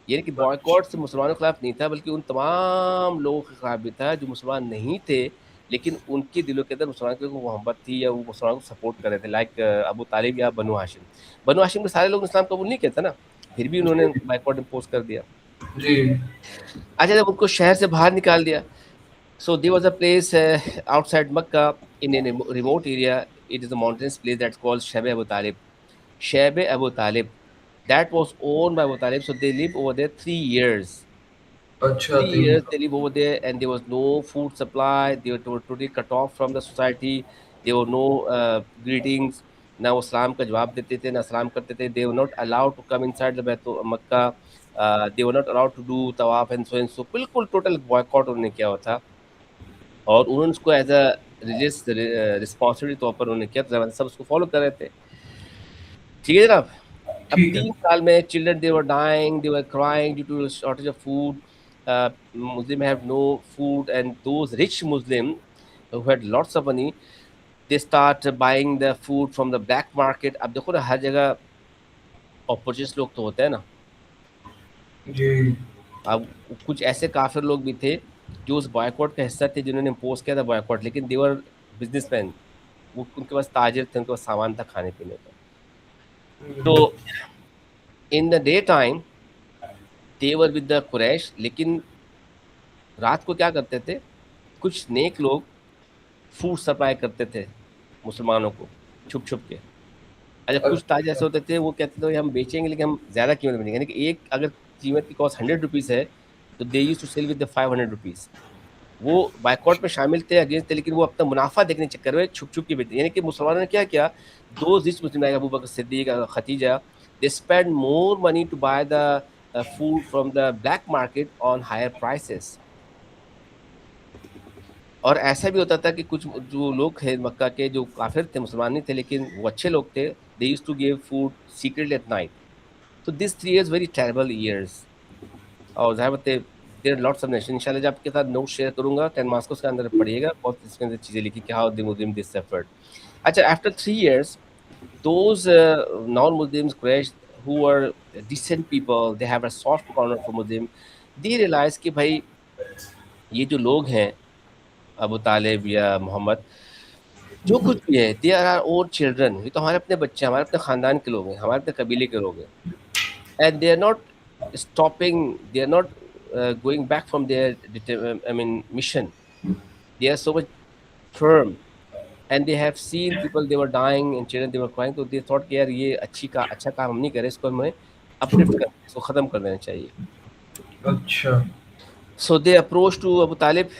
यानी कि boycott से मुसलमानों के खिलाफ नहीं था, बल्कि उन तमाम लोगों के खिलाफ भी था जो मुसलमान नहीं थे, लेकिन उनके दिलों के अंदर मुसलमान के मोहब्बत थी या वो मुसलमानों को सपोर्ट कर रहे थे, लाइक अबू तालिब या बनु हाशिम। बनु हाशिम के सारे लोग इस्लाम कबूल नहीं किया था ना, फिर भी उन्होंने बाइकॉट इम्पोज कर दिया। जी। अच्छा, जब उनको शहर से बाहर निकाल दिया, so there was a place outside Makkah in a remote area. It is a mountainous place that's called Shabe Abu Talib. Shabe Abu Talib. That was owned by Abu Talib. So they lived over there 3 years. अच्छा, 3 years they live over there, and there was no food supply. They were totally cut off from the society. There were no greetings. ना वो सलाम का जवाब देते थे, ना सलाम करते थे. They were not allowed to come inside the Makkah. They were not allowed to do tawaf and so and so. बिल्कुल टोटल बॉयकॉट उन्होंने किया हुआ था, और उन्होंने उसको एज अ रिलीजियस रिस्पॉन्सिबिलिटी तौर पर उन्होंने किया, तो सब उसको फॉलो कर रहे थे। ठीक है जनाब। अब ठीक है। 3 साल में children they were dying, they were crying due to shortage of food. Muslim have no food, and those rich Muslim who had lots of money, they start buying the food from the black market. अब देखो ना, हर जगह opportunist लोग तो होते हैं ना। जी। अब कुछ ऐसे काफिर लोग भी थे जो उस बॉयकॉट का हिस्सा थे, जिन्होंने इम्पोज किया था बॉयकॉट, लेकिन देवर बिजनेसमैन। वो उनके पास ताजिर थे, उनके पास सामान था खाने पीने का। तो in the day time they were with the Quraysh, लेकिन रात को क्या करते थे, कुछ नेक लोग फूड सप्लाई करते थे मुसलमानों को छुप छुप के। अच्छा, कुछ ताज ऐसे होते थे, वो कहते थे हम बेचेंगे लेकिन हम ज़्यादा कीमत में देंगे, यानी कि एक अगर कीमत की कॉस्ट 100 रुपीज़ है, तो they use to sell with the 500 rupees. वो बाइकआउट में शामिल थे, अगेंस्ट थे, लेकिन वो अपना मुनाफा देखने के चक्कर में छुप छुप के बेचते। यानी कि मुसलमानों ने क्या किया, दो rich Muslim like Abu Bakr Siddiq, Khadija, they spend more money to buy the food from the black market on higher prices. और ऐसा भी होता था कि कुछ जो लोग थे मक्का के, जो काफिर थे, मुसलमान नहीं थे, लेकिन वो अच्छे लोग थे, they used to give food secretly at night. तो this 3 years very terrible years. और ज़ाहिर बात है, देयर लॉट्स ऑफ नेशन, इंशाल्लाह जब आपके साथ नोट शेयर करूंगा 10 मार्क्स को, उसके अंदर पढ़िएगा, बहुत इसके अंदर चीज़ें लिखी कि how the Muslim this suffered. अच्छा, after 3 years those non-Muslims, Quraysh, who are decent people, they have a soft corner for Muslim, they realize कि भाई ये जो लोग हैं, अबू तालिब या मोहम्मद, जो कुछ भी है, they are our own children. ये तो हमारे अपने बच्चे हैं, हमारे अपने खानदान के लोग हैं, हमारे अपने कबीले के लोग हैं, and they are not stopping, they are not going back from their mission. They are so much firm, and they have seen people, they were dying and children they were crying, तो they thought कि यार ये अच्छा काम हम नहीं कर रहे, इसको हमें अपलिफ्ट कर, इसको खत्म कर देना चाहिए। अच्छा। So they approached to Abu Talib,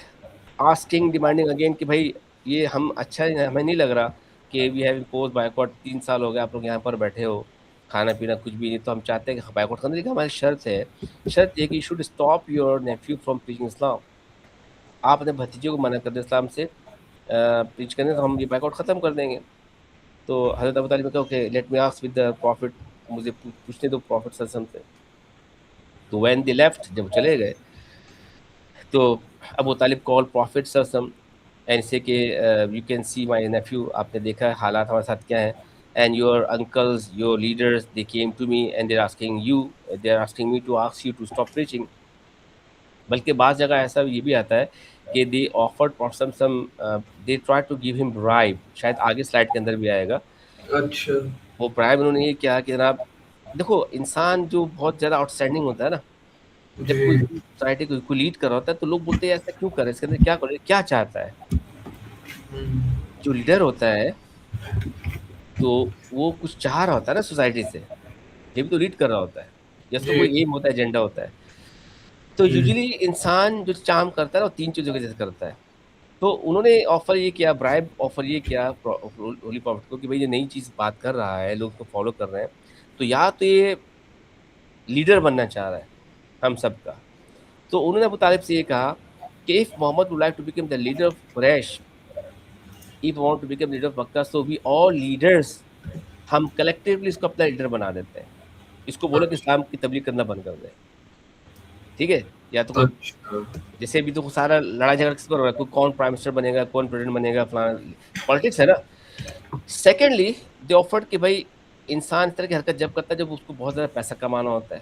asking, demanding again कि भाई ये हम अच्छा हमें नहीं लग रहा कि वी हैव इम्पोज बायकॉट, 3 साल हो गए आप लोग यहाँ पर बैठे हो, खाना पीना कुछ भी नहीं, तो हम चाहते हैं कि बायकॉट करने की हमारी शर्त है। शर्त ये कि you should stop your nephew from preaching Islam. आप अपने भतीजे को मना कर दे इस्लाम से प्रीच करने, तो हम ये बायकॉट ख़त्म कर देंगे। तो हज़रत अबू तालिब ने कहा okay, let me ask with the profit, मुझे पूछने दो प्रॉफिट सल्लल्लाहु अलैहि वसल्लम से। तो व्हेन दे लेफ्ट, जब चले गए, तो अबू तालिब कॉल प्रॉफिट सल्लल्लाहु अलैहि वसल्लम एंड से कि you can see my nephew, आपने देखा है हालात हमारे साथ क्या हैं, and your uncles, your leaders, they came to me and they are asking me to ask you to stop preaching. बल्कि बाज़ जगह ऐसा ये भी आता है कि they offered some, they try to give him bribe, शायद आगे स्लाइड के अंदर भी आएगा। अच्छा। वो ब्राइब उन्होंने ये किया कि जनाब देखो, इंसान जो बहुत ज़्यादा आउटस्टैंडिंग होता है ना, जब कोई जी। सोसाइटी को लीड कर रहा होता है, तो लोग बोलते हैं ऐसा क्यों कर रहे हैं, इसके अंदर क्या करे, क्या चाहता है। हम्म। जो लीडर होता है, तो वो कुछ चाह रहा होता है ना सोसाइटी से, जब भी तो लीड कर रहा होता है, या उसका जी। कोई एम होता है, एजेंडा होता है। तो जी। यूजुअली इंसान जो काम करता है ना, वो 3 चीज़ों की वजह से करता है। तो उन्होंने ऑफर ये किया, ब्राइब ऑफर ये किया होली प्रॉफिट को कि भाई ये नई चीज़ बात कर रहा है, लोग उसको फॉलो कर रहे हैं, तो या तो ये लीडर बनना चाह रहा है हम सबका। तो उन्होंने अबू तालिब से ये कहा कि if Muhammad would like to become the leader of Quraysh, if want to become leader of Makkah, so we all leaders, हम कलेक्टिवली इसको अपना लीडर बना देते हैं। इसको बोलो कि इस्लाम की तबलीग करना बंद कर दे। ठीक है, या तो कोई अच्छा। जैसे अभी तो सारा लड़ाई झगड़ा किस पर हो रहा है, कोई कौन प्राइम मिनिस्टर बनेगा, कौन प्रेसिडेंट बनेगा, फलाना, पॉलिटिक्स है ना। सेकेंडली दे ऑफर्ड कि भाई इंसान इस तरह की हरकत जब करता है जब उसको बहुत ज़्यादा पैसा कमाना होता है।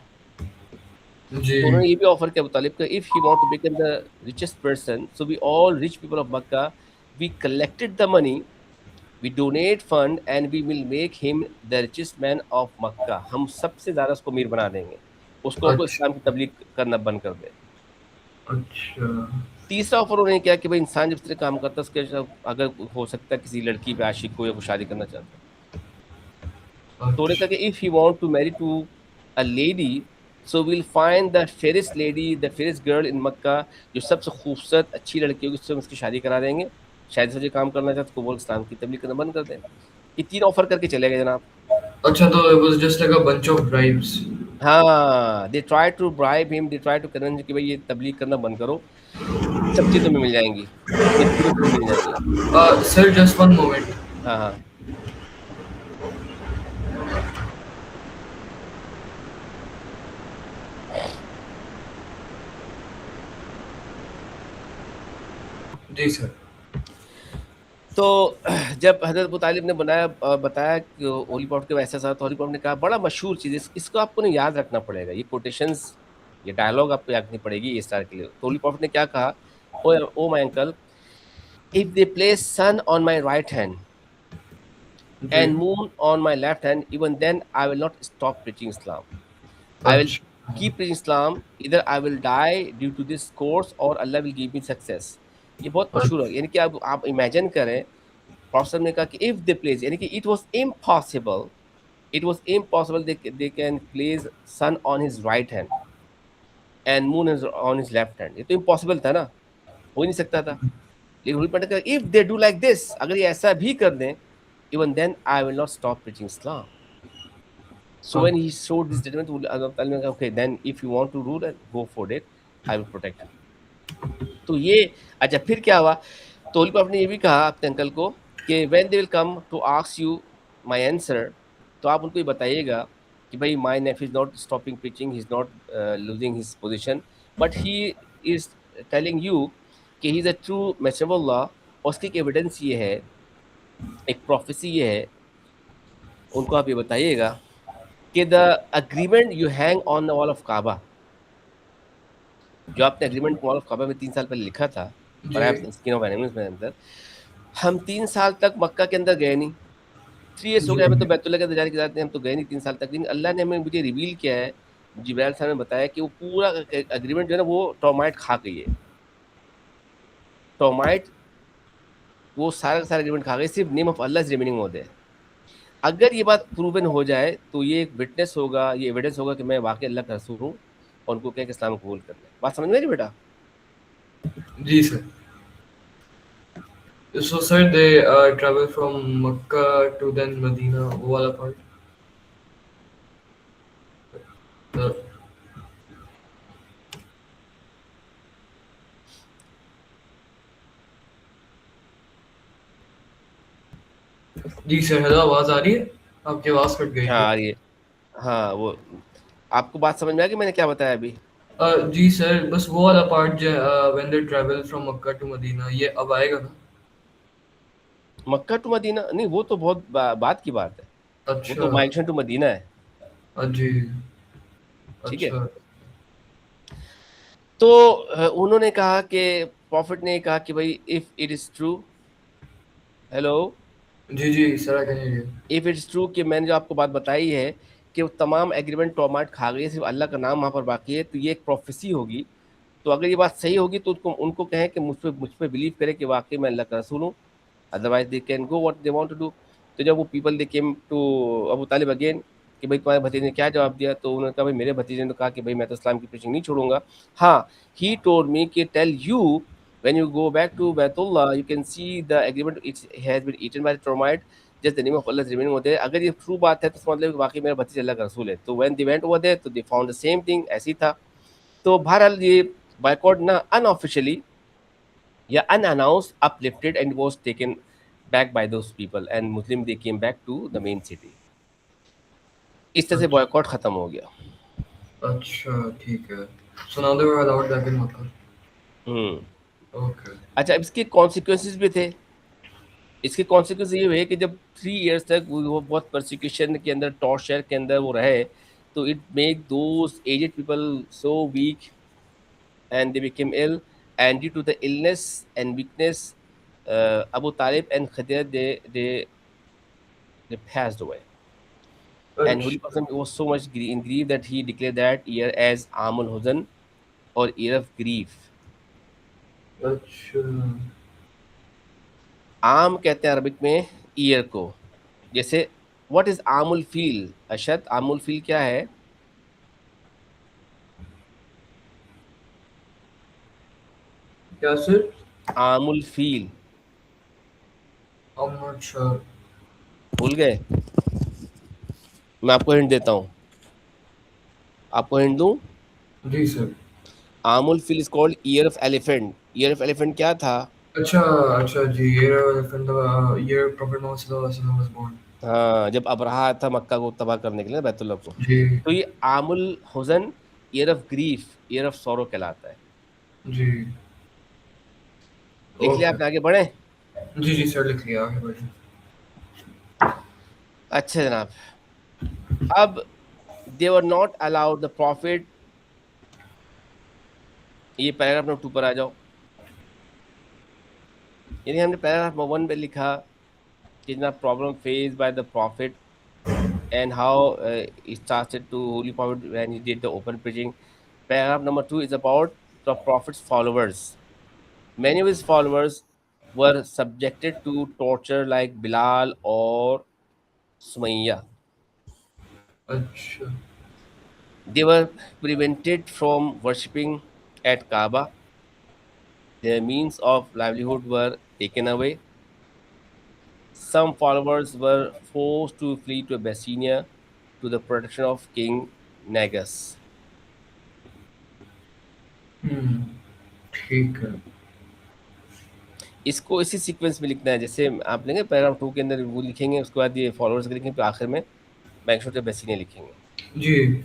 जी। तो उन्होंने ये भी ऑफर किया अबू तालिब का, if he want to become the richest person, so we all rich people of Mecca, we collected the money, we donate fund and we will make him the richest man of Mecca. हम सबसे ज्यादा उसको अमीर बना देंगे, उसको अच्छा। इस्लाम की तबलीग करना बंद कर दे। अच्छा। तीसरा ऑफर उन्होंने किया कि भाई इंसान जब इस तरह काम करता है उसके अगर हो सकता है किसी लड़की पे आशिक को या कोई शादी करना चाहता है, तो उन्होंने कहा कि अच्छा। If you want to marry to a lady, so will find the fairest lady, the fairest girl in Mecca, जो सबसे खूबसूरत अच्छी लड़की होगी उससे हम उसकी शादी करा देंगे। शायद से जो काम करना चाहता है तो वो इस्लाम की तबलीग करना बंद कर दे। ये तीन ऑफर करके चले गए जनाब। अच्छा, तो it was just like a bunch of bribes. हाँ, they try to bribe him, they try to convince कि भाई ये तबलीग करना बंद करो, सब चीज़ तुम्हें मिल जाएंगी, ये तीनों चीज़ें मिल जाएंगी। Sir, just one moment. हाँ हाँ। जी सर। तो जब हज़रत अबू तालिब ने बताया कि होली प्रॉफिट के ऐसा था, तो होली प्रॉफिट ने कहा बड़ा मशहूर चीज़ इसको आपको ना याद रखना पड़ेगा, ये कोटेशंस, ये डायलॉग आपको याद रखनी पड़ेगी ये स्टार के लिए। तो होली प्रॉफिट ने क्या कहा, oh my uncle, if they place sun on my right hand जी। and moon on my left hand, even then I will not stop preaching Islam. I will अच्छा। keep preaching Islam. Either I will die due to this course or Allah will give me success. ये बहुत मशहूर है, यानी कि आप imagine करें, professor ने कहा कि इफ दे प्लेस, यानी कि it was impossible they can place sun on his right hand and moon on his left hand. ये तो इम्पॉसिबल था ना, हो ही नहीं सकता था। लेकिन हुई पंडित का if they do like this, अगर ये ऐसा भी कर दें, even then I will not stop preaching Islam. So when he showed this judgment, Allah Ta'ala ने कहा, okay, then if you want to rule, go for it, I will protect you. तो ये अच्छा फिर क्या हुआ, तो होली प्रॉफिट ने ये भी कहा अपने अंकल को कि when they will come to ask you my answer, तो आप उनको ये बताइएगा कि भाई my nephew is not stopping preaching, he is not losing his position, but he is telling you कि he is a true messenger of Allah। और उसकी एक एविडेंस ये है, एक प्रोफेसी ये है, उनको आप ये बताइएगा कि the agreement you hang on the wall of Kaaba, जो आपने एग्रीमेंट वॉल ऑफ काबा में 3 साल पहले लिखा था, जी। परहैप्स स्किन ऑफ एनिमल्स में अंदर, हम 3 साल तक मक्का के अंदर गए नहीं। 3 इयर्स हो जी। गए हमें तो बैतुल्लाह के अंदर जाने की इजाजत नहीं, हम तो गए नहीं 3 साल तक। लेकिन अल्लाह ने हमें मुझे रिवील किया है, जिब्राइल साहब ने बताया कि वो पूरा एग्रीमेंट जो है ना वो टर्माइट खा गई है। टर्माइट वो सारा का सारा एग्रीमेंट खा गई, सिर्फ name of Allah is remaining over there. अगर ये बात प्रूवन हो जाए तो ये एक विटनेस होगा, ये एविडेंस होगा कि मैं वाकई अल्लाह का रसूल हूँ, और उनको कहें कि इस्लाम कबूल कर लें। बात समझ में आई बेटा? जी sir. So sir, they travel from Makkah to then Medina, वो वाला part. Uh, जी सर, हेलो, आवाज आ रही है? आपकी आवाज कट गई हाँ थी। आ रही है। हाँ वो आपको बात समझ में आ गई मैंने क्या बताया अभी? जी सर, बस वो वाला पार्ट जो when they travel from Makkah to Medina, ये अब आएगा ना? मक्का टू मदीना नहीं, वो तो बहुत बात की बात है, वो अच्छा। तो माइग्रेशन टू मदीना है। जी। ठीक है, अच्छा। तो उन्होंने कहा कि प्रॉफिट ने कहा कि भाई if it is true, hello, जी जी sir, I can hear you. If it's true कि मैंने जो आपको बात बताई है कि वो तमाम एग्रीमेंट टोमाट खा गई है, सिर्फ अल्लाह का नाम वहाँ पर बाकी है, तो ये एक प्रोफेसी होगी। तो अगर ये बात सही होगी तो उनको कहें कि मुझ पे बिलीव करें कि वाकई मैं अल्लाह का रसूल हूँ, otherwise they can go what they want to do. तो जब वो people they came to Abu Talib again कि भाई तुम्हारे भतीजे ने क्या जवाब दिया, तो उन्होंने कहा भाई मेरे भतीजे ने तो कहा कि भाई मैं तो इस्लाम की प्रीचिंग नहीं छोड़ूंगा। हाँ, ही टोल्ड मी कि tell you when you go back to Baitullah you can see the agreement it has been eaten by the termite, just the name of Allah is remaining over there. अगर ये true बात है तो इसका मतलब है कि वाकई मेरा भतीजा अल्लाह का रसूल है। तो when they went over there तो they found the same thing, ऐसे ही था। तो बहरहाल ये बायकॉट ना अनऑफिशियली या unannounced uplifted and was taken back by those people and Muslim they came back to the main city। इस तरह से अच्छा। बॉयकॉट खत्म हो गया। अच्छा, ठीक है। So now they were allowed back in Makkah. Hmm. Okay. अच्छा, अब इसके कॉन्सिक्वेंसेस भी थे। इसके कॉन्सिक्वेंस ये हुए कि जब 3 इयर्स तक वो बहुत परसिक्यूशन के अंदर, टॉर्चर के अंदर वो रहे, तो it make those aged people so weak and they became ill, and due to the illness and weakness, Abu Talib and Khadija, they passed away. And Holy अच्छा Prophet was so much in grief that he declared that year as Amul Huzn, or year of grief. अच्छा आम कहते हैं Arabic में year को। जैसे what is आमुल feel? अशद, आमुल फील क्या है? क्या सर? आमुल फील I'm not sure. भूल गए? मैं आपको हिंट देता हूँ, आपको हिंट दूं? जी सर। आमुल feel is called year of elephant. Year of elephant क्या था? अच्छा अच्छा जी, year Prophet Muhammad sallallahu alaihi wasallam was born. हाँ, जब अब्रहा आया था मक्का को तबाह करने के लिए, बैतुल्लाह को। जी तो ये आमुल हुज़न, year of grief, year of sorrow कहलाता है। जी। लिख लिया ओके। आपने? आगे बढ़े? जी जी सर, लिख लिया, आगे बढ़िए। अच्छा जनाब, अब they were not allowed the prophet. ये पैराग्राफ नंबर 2 पर आ जाओ। यानी हमने पैराग्राफ नंबर 1 में लिखा कि जनाब problem face by the prophet and how he started to Holy Prophet when he did the open preaching. Paragraph number 2 is about the Prophet's followers. Many of his followers were subjected to torture like Bilal or Sumayya. अच्छा They were prevented from worshipping at Kaaba. Their means of livelihood were taken away. Some followers were forced to flee to Abyssinia to the protection of King Nagas. ठीक है। इसको इसी sequence में लिखना है, जैसे आप लेंगे पैराग्राफ 2 के अंदर वो लिखेंगे, उसके बाद ये फॉलोअर्स के लिखेंगे, फिर आखिर में बैंकशॉट या बेसिने लिखेंगे। जी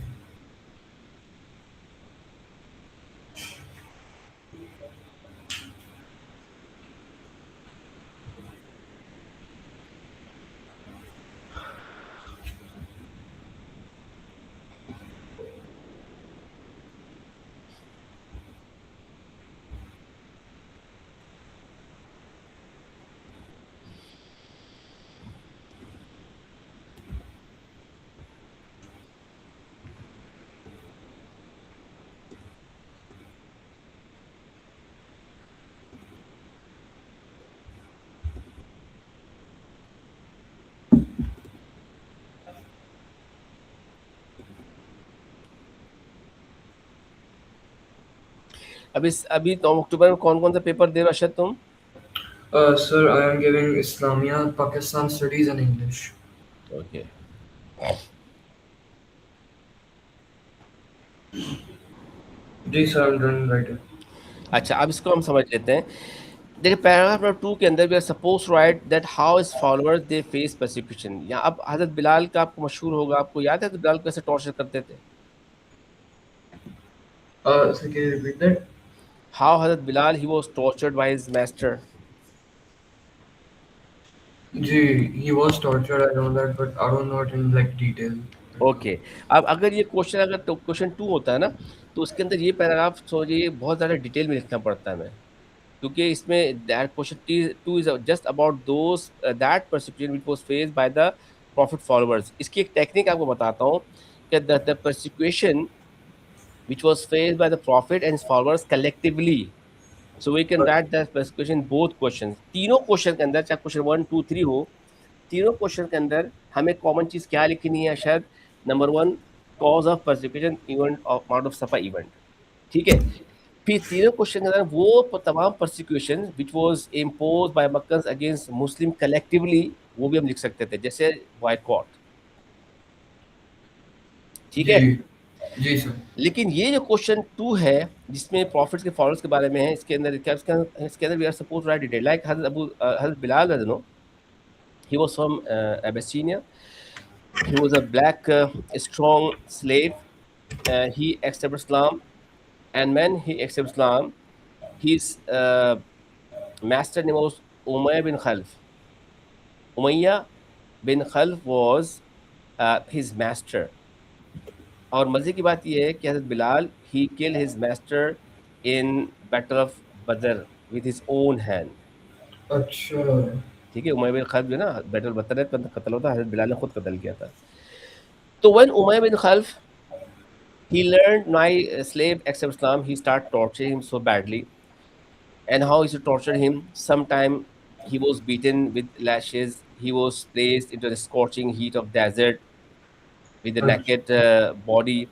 अभी 9 अक्टूबर में कौन कौन सा पेपर दे रहे हो अर्शद तुम? Sir, I am giving Islamiat, Pakistan studies and English. Okay. जी sir, I am done writing. अच्छा, अब इसको हम समझ लेते हैं। देखिए पैराग्राफ नंबर 2 के अंदर we are suppose to write that how is followers they face persecution. या अब हजरत बिलाल का आपको मशहूर होगा, आपको याद है तो बिलाल को कैसे टॉर्चर करते थे? Sir, can you repeat that? How Hazrat Bilal he was tortured by his master. जी, he was tortured, I know that, but I don't know it in like detail right now. Okay. अब अगर ये question, अगर तो question 2 होता है ना, तो उसके अंदर ये पैराग्राफ सोचिए बहुत ज़्यादा डिटेल में लिखना पड़ता है हमें, क्योंकि इसमें that question 2 is just about those that persecution which was faced by the prophet followers. इसकी एक टेक्निक आपको बताता हूँ कि the persecution which was faced by the prophet and his followers collectively. So we can write that persecution both question, तीनों question के अंदर, चाहे क्वेश्चन 1 2 3 हो, तीनों क्वेश्चन के अंदर हमें कॉमन चीज क्या लिखनी है? शायद number 1, cause of persecution event of out of Safa event. ठीक है, फिर तीनों क्वेश्चन के अंदर वो तमाम persecution which was imposed by Meccans against Muslim collectively, वो भी हम लिख सकते थे, जैसे बॉयकॉट। ठीक है। जी जी सर। लेकिन ये जो क्वेश्चन 2 है जिसमें प्रॉफिट्स के फॉलोअर्स के बारे में है, इसके अंदर क्या, इसके अंदर we are suppose right detail like हजरत बिलाल रज़ी अल्लाह, he was from Abyssinia. He was a black strong slave. He accepted Islam And when he accepts Islam, his master name was Umayyah bin Khalf. Umayyah bin Khalf was his master. और मजे की बात यह है कि Hazrat Bilal he kill his master in battle of Badr with his own hand. अच्छा. ठीक है, उमैया बिन खल्फ जो है ना, बैटल बदर में कत्ल होता है, हजरत बिलाल ने खुद कत्ल किया था. तो when Umayyah bin Khalaf he learned my slave accept Islam, he started torturing him so badly. And how he tortured him? Sometime he was beaten with lashes, he was placed into the scorching heat of desert with a अच्छा. naked body,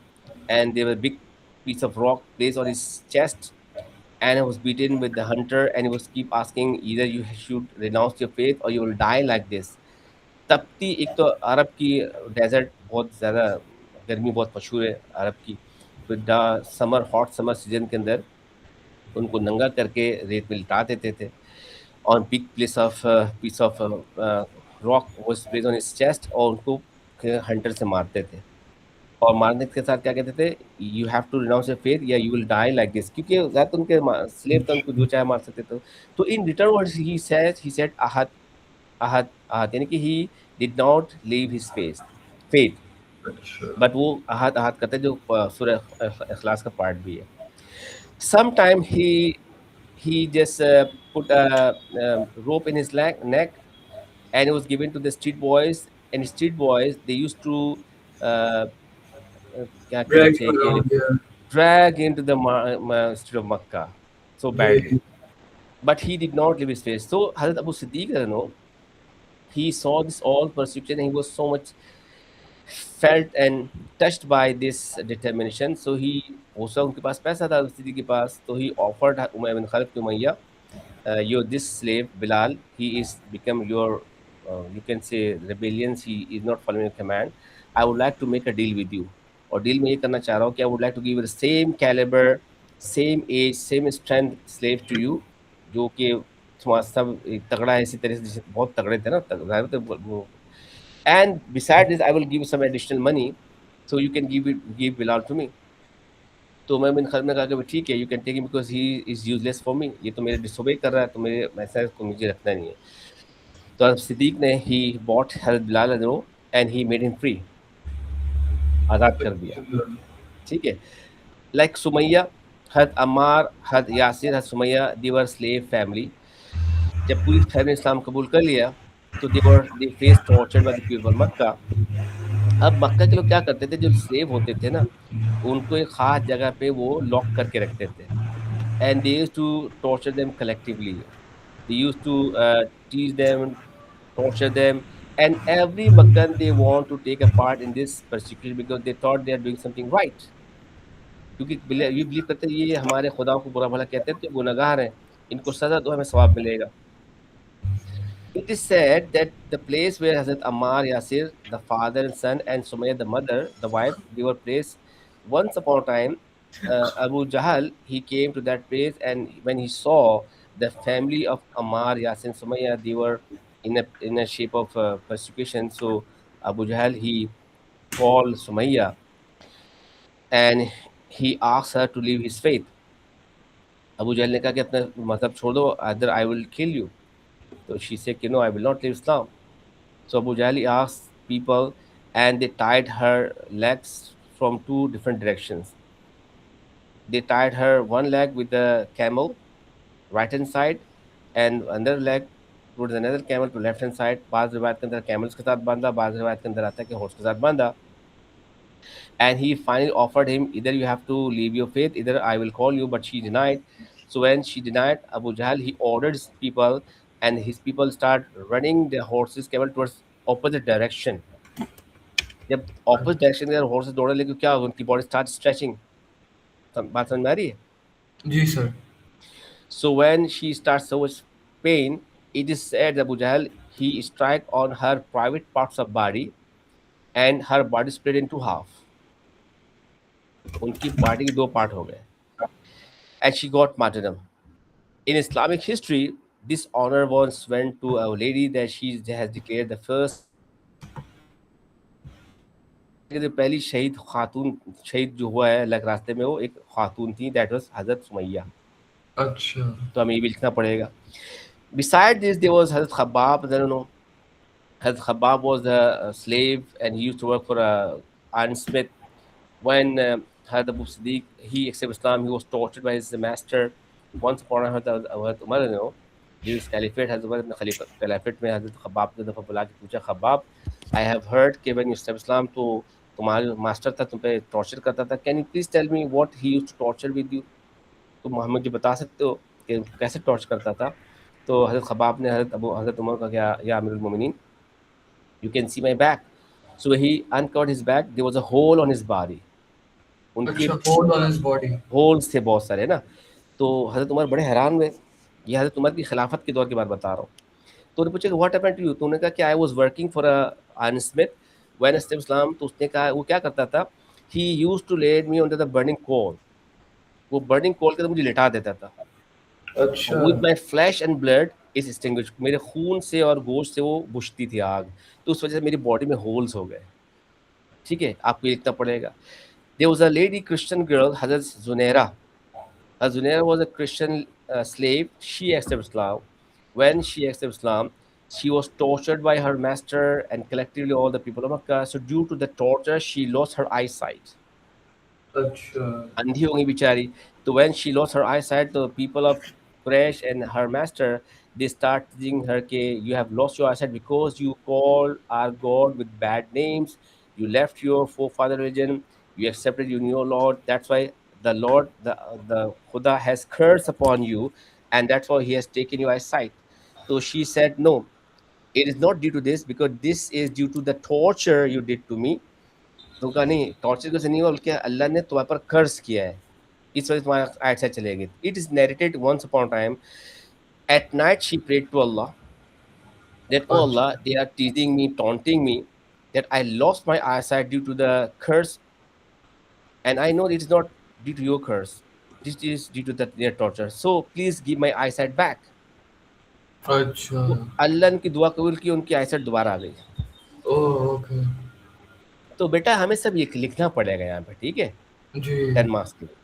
and there was a big piece of rock placed on his chest, and he was beaten with the hunter, and he was keep asking either you should renounce your faith or you will die like this. तपती एक तो अरब की desert बहुत ज़्यादा गर्मी बहुत मशहूर है अरब की. तो समर हॉट समर सीजन के अंदर उनको नंगा करके रेत में लिटा देते थे. On big place of peace of rock was place on his chest, और उनको हंटर से मारते थे. और मारने के साथ क्या कहते थे, you have to renounce your faith या you will die like this, क्योंकि ज़्यादा उनके स्लेव थे, उनको जो चाहे मार सकते थे. तो in return words he said अहद अहद अहद, यानी कि he did not leave his faith. अच्छा. बट वो अहद अहद करते जो सूरह इखलास का पार्ट भी है. Some time he just put a rope in his neck, and it was given to the street boys. And street boys, they used to uh, क्या कहना Drag चाहिए him कि around, yeah. drag him to the street of Makkah so Yeah, badly. But he did not leave his face. So Hazrat Abu Siddiq, he saw this all persecution, and he was so much felt and touched by this determination. So he also उनके पास पैसा था सिद्दीक के पास, तो he offered Umayyah bin Khalaf to Umayyah, your this slave Bilal, he is become your you can say rebellions, he is not following your command. I would like to make a deal with you. और deal में ये करना चाह रहा हूँ कि I would like to give you the same caliber, same age, same strength slave to you, जो कि तुम्हारा सब एक तगड़ा है इसी तरह से, जैसे बहुत तगड़े थे ना, जाहिर है वो. And beside this I will give you some additional money, so you can give Bilal to me. तो मैं बिन खल्द ने कहा कि ठीक है, you can take him because he is useless for me, ये तो मेरे डिसोबे कर रहा है, तो मेरे ऐसा है, इसको मुझे रखना नहीं है. तो अब सिद्दीक ने he bought Hazrat Bilal and he made him free, आज़ाद कर दिया. ठीक है. लाइक सुमैया, हज़रत Ammar, Hazrat Yasir, Hazrat Sumayyah, they were slave family. जब पूरी फैमिली इस्लाम कबूल कर लिया, तो they face tortured by the people Mecca. अब मक्का के लोग क्या करते थे, जो स्लेव होते थे ना, उनको एक खास जगह पे वो लॉक करके रखते थे. And they used to torture them collectively. They used to tease them, torture them, and every Makkan they want to take a part in this persecution because they thought they are doing something right. क्योंकि ये believe करते हैं ये हमारे खुदा को बुरा भला कहते हैं, तो ये गुनहगार हैं, इनको सजा दो, हमें सवाब मिलेगा. It is said that the place where Hazrat Ammar Yasir, the father and son, and Sumayya, the mother, the wife, they were placed once upon a time. Abu Jahal, he came to that place, and when he saw the family of Ammar, Yasir, and Sumayya, they were in a shape of persecution. So Abu Jahal, he called Sumayya, and he asked her to leave his faith. Abu Jahl ने कहा कि अपना मजहब छोड़ दो, either I will kill you. So she said, no, I will not leave Islam. So Abu Jahl asked people, and they tied her legs from two different directions. They tied her one leg with the camel, right hand side, and another leg towards another camel to left hand side. बाज़ रिवायत के अंदर camels के साथ बांधा, बाज़ रिवायत के अंदर आता है कि horse के साथ बांधा. And he finally offered him, either you have to leave your faith, either I will call you, but she denied. So when she denied, Abu Jahl, he ordered his people, and his people start running their horses camel towards opposite direction. जब opposite direction में horses दौड़ने लगे, क्या होगा, उनकी body start stretching. बात समझ में आ रही है? जी sir. So when she starts so much pain, it is said that Abu Jahl, he strike on her private parts of body, and her body split into half. उनकी body के दो part हो गए, and she got martyrdom. In Islamic history, this honor once went to a lady that she has declared the first Muslim woman to be martyred. कि जो पहली शहीद खातून शहीद जो हुआ है अलग रास्ते में, वो एक खातून थी, दैट वाज हजरत सुमैया। अच्छा। तो हमें ये भी लिखना पड़ेगा। Beside this there was Hazrat Khabbab, I know Hazrat Khabbab was a slave and he used to work for Iron Smith. When Hazrat Abu Siddiq, he accepted Islam, he was tortured by his master. Once upon a time, Hazrat Umar, during his caliphate, Hazrat Umar ibn Khalifa caliphate में Hazrat Khabbab ने दफा बुला के पूछा, Khabbab, I have heard कि when you accept Islam तो तुम्हारा master था तुम पे टॉर्चर करता था, can you please tell me what he used to torture with you? तुम हमें मुझे बता सकते हो कि कैसे टॉर्चर करता था? तो हजरत खब्बाब ने हजरत उमर का क्या, या अमीरुल मोमिनीन, you can see my back. So he uncovered his back. There was a hole on his body. उनके अच्छा, hole on his body. Holes थे बहुत सारे ना। तो हजरत उमर बड़े हैरान हुए। ये हजरत उमर की खिलाफत के दौर की बात बता रहा हूँ। तो उन्हें पूछा कि व्हाट हैपेंड टू यू? तो उन्होंने कहा कि I was working for iron smith when I Islam. तो उसने कहा वो क्या करता था, he used to let me under the burning coal. वो बर्निंग कोल के अंदर मुझे लिटा देता था। अच्छा। With my flash and blood is extinguish, मेरे खून से और गोश्त से वो बुझती थी आग। तो उस वजह से मेरी बॉडी में होल्स हो गए। ठीक है, आपको ये लिखना पड़ेगा। There was a lady Christian girl, Hazrat Zunaira. Zunaira was a Christian slave. She accepted Islam. When she accepted Islam, she was tortured by her master and collectively all the people of Makkah. So due to the torture, she lost her eyesight. अच्छा। अंधी हो गई बेचारी। तो when she lost her eyesight, the people of Quraysh and her master, they start teaching her कि you have lost your eyesight because you call our God with bad names, you left your forefather religion, you accepted your new Lord, that's why the Lord, the Khuda has cursed upon you, and that's why he has taken your eyesight. So she said no, it is not due to this, because this is due to the torture you did to me. तो कहा नहीं, torture कैसे नहीं हुआ, बल्कि अल्लाह ने तुम्हारे पर कर्ज किया है, इस वजह से तुम्हारा आइट साइड चलेगी। It is narrated once upon time at night she prayed to Allah that, oh Allah, अच्छा। they are teasing me, taunting me, that I lost my eyesight due to the curse, and I know it is not due to your curse, this is due to their torture, so please give my eyesight back. अच्छा। तो अल्लाह ने की दुआ कबूल की, उनकी eyesight दोबारा आ गई। ओह, ओके। तो बेटा हमें सब ये लिखना पड़ेगा यहाँ पे, ठीक है, जी। 10 मार्क्स के लिए।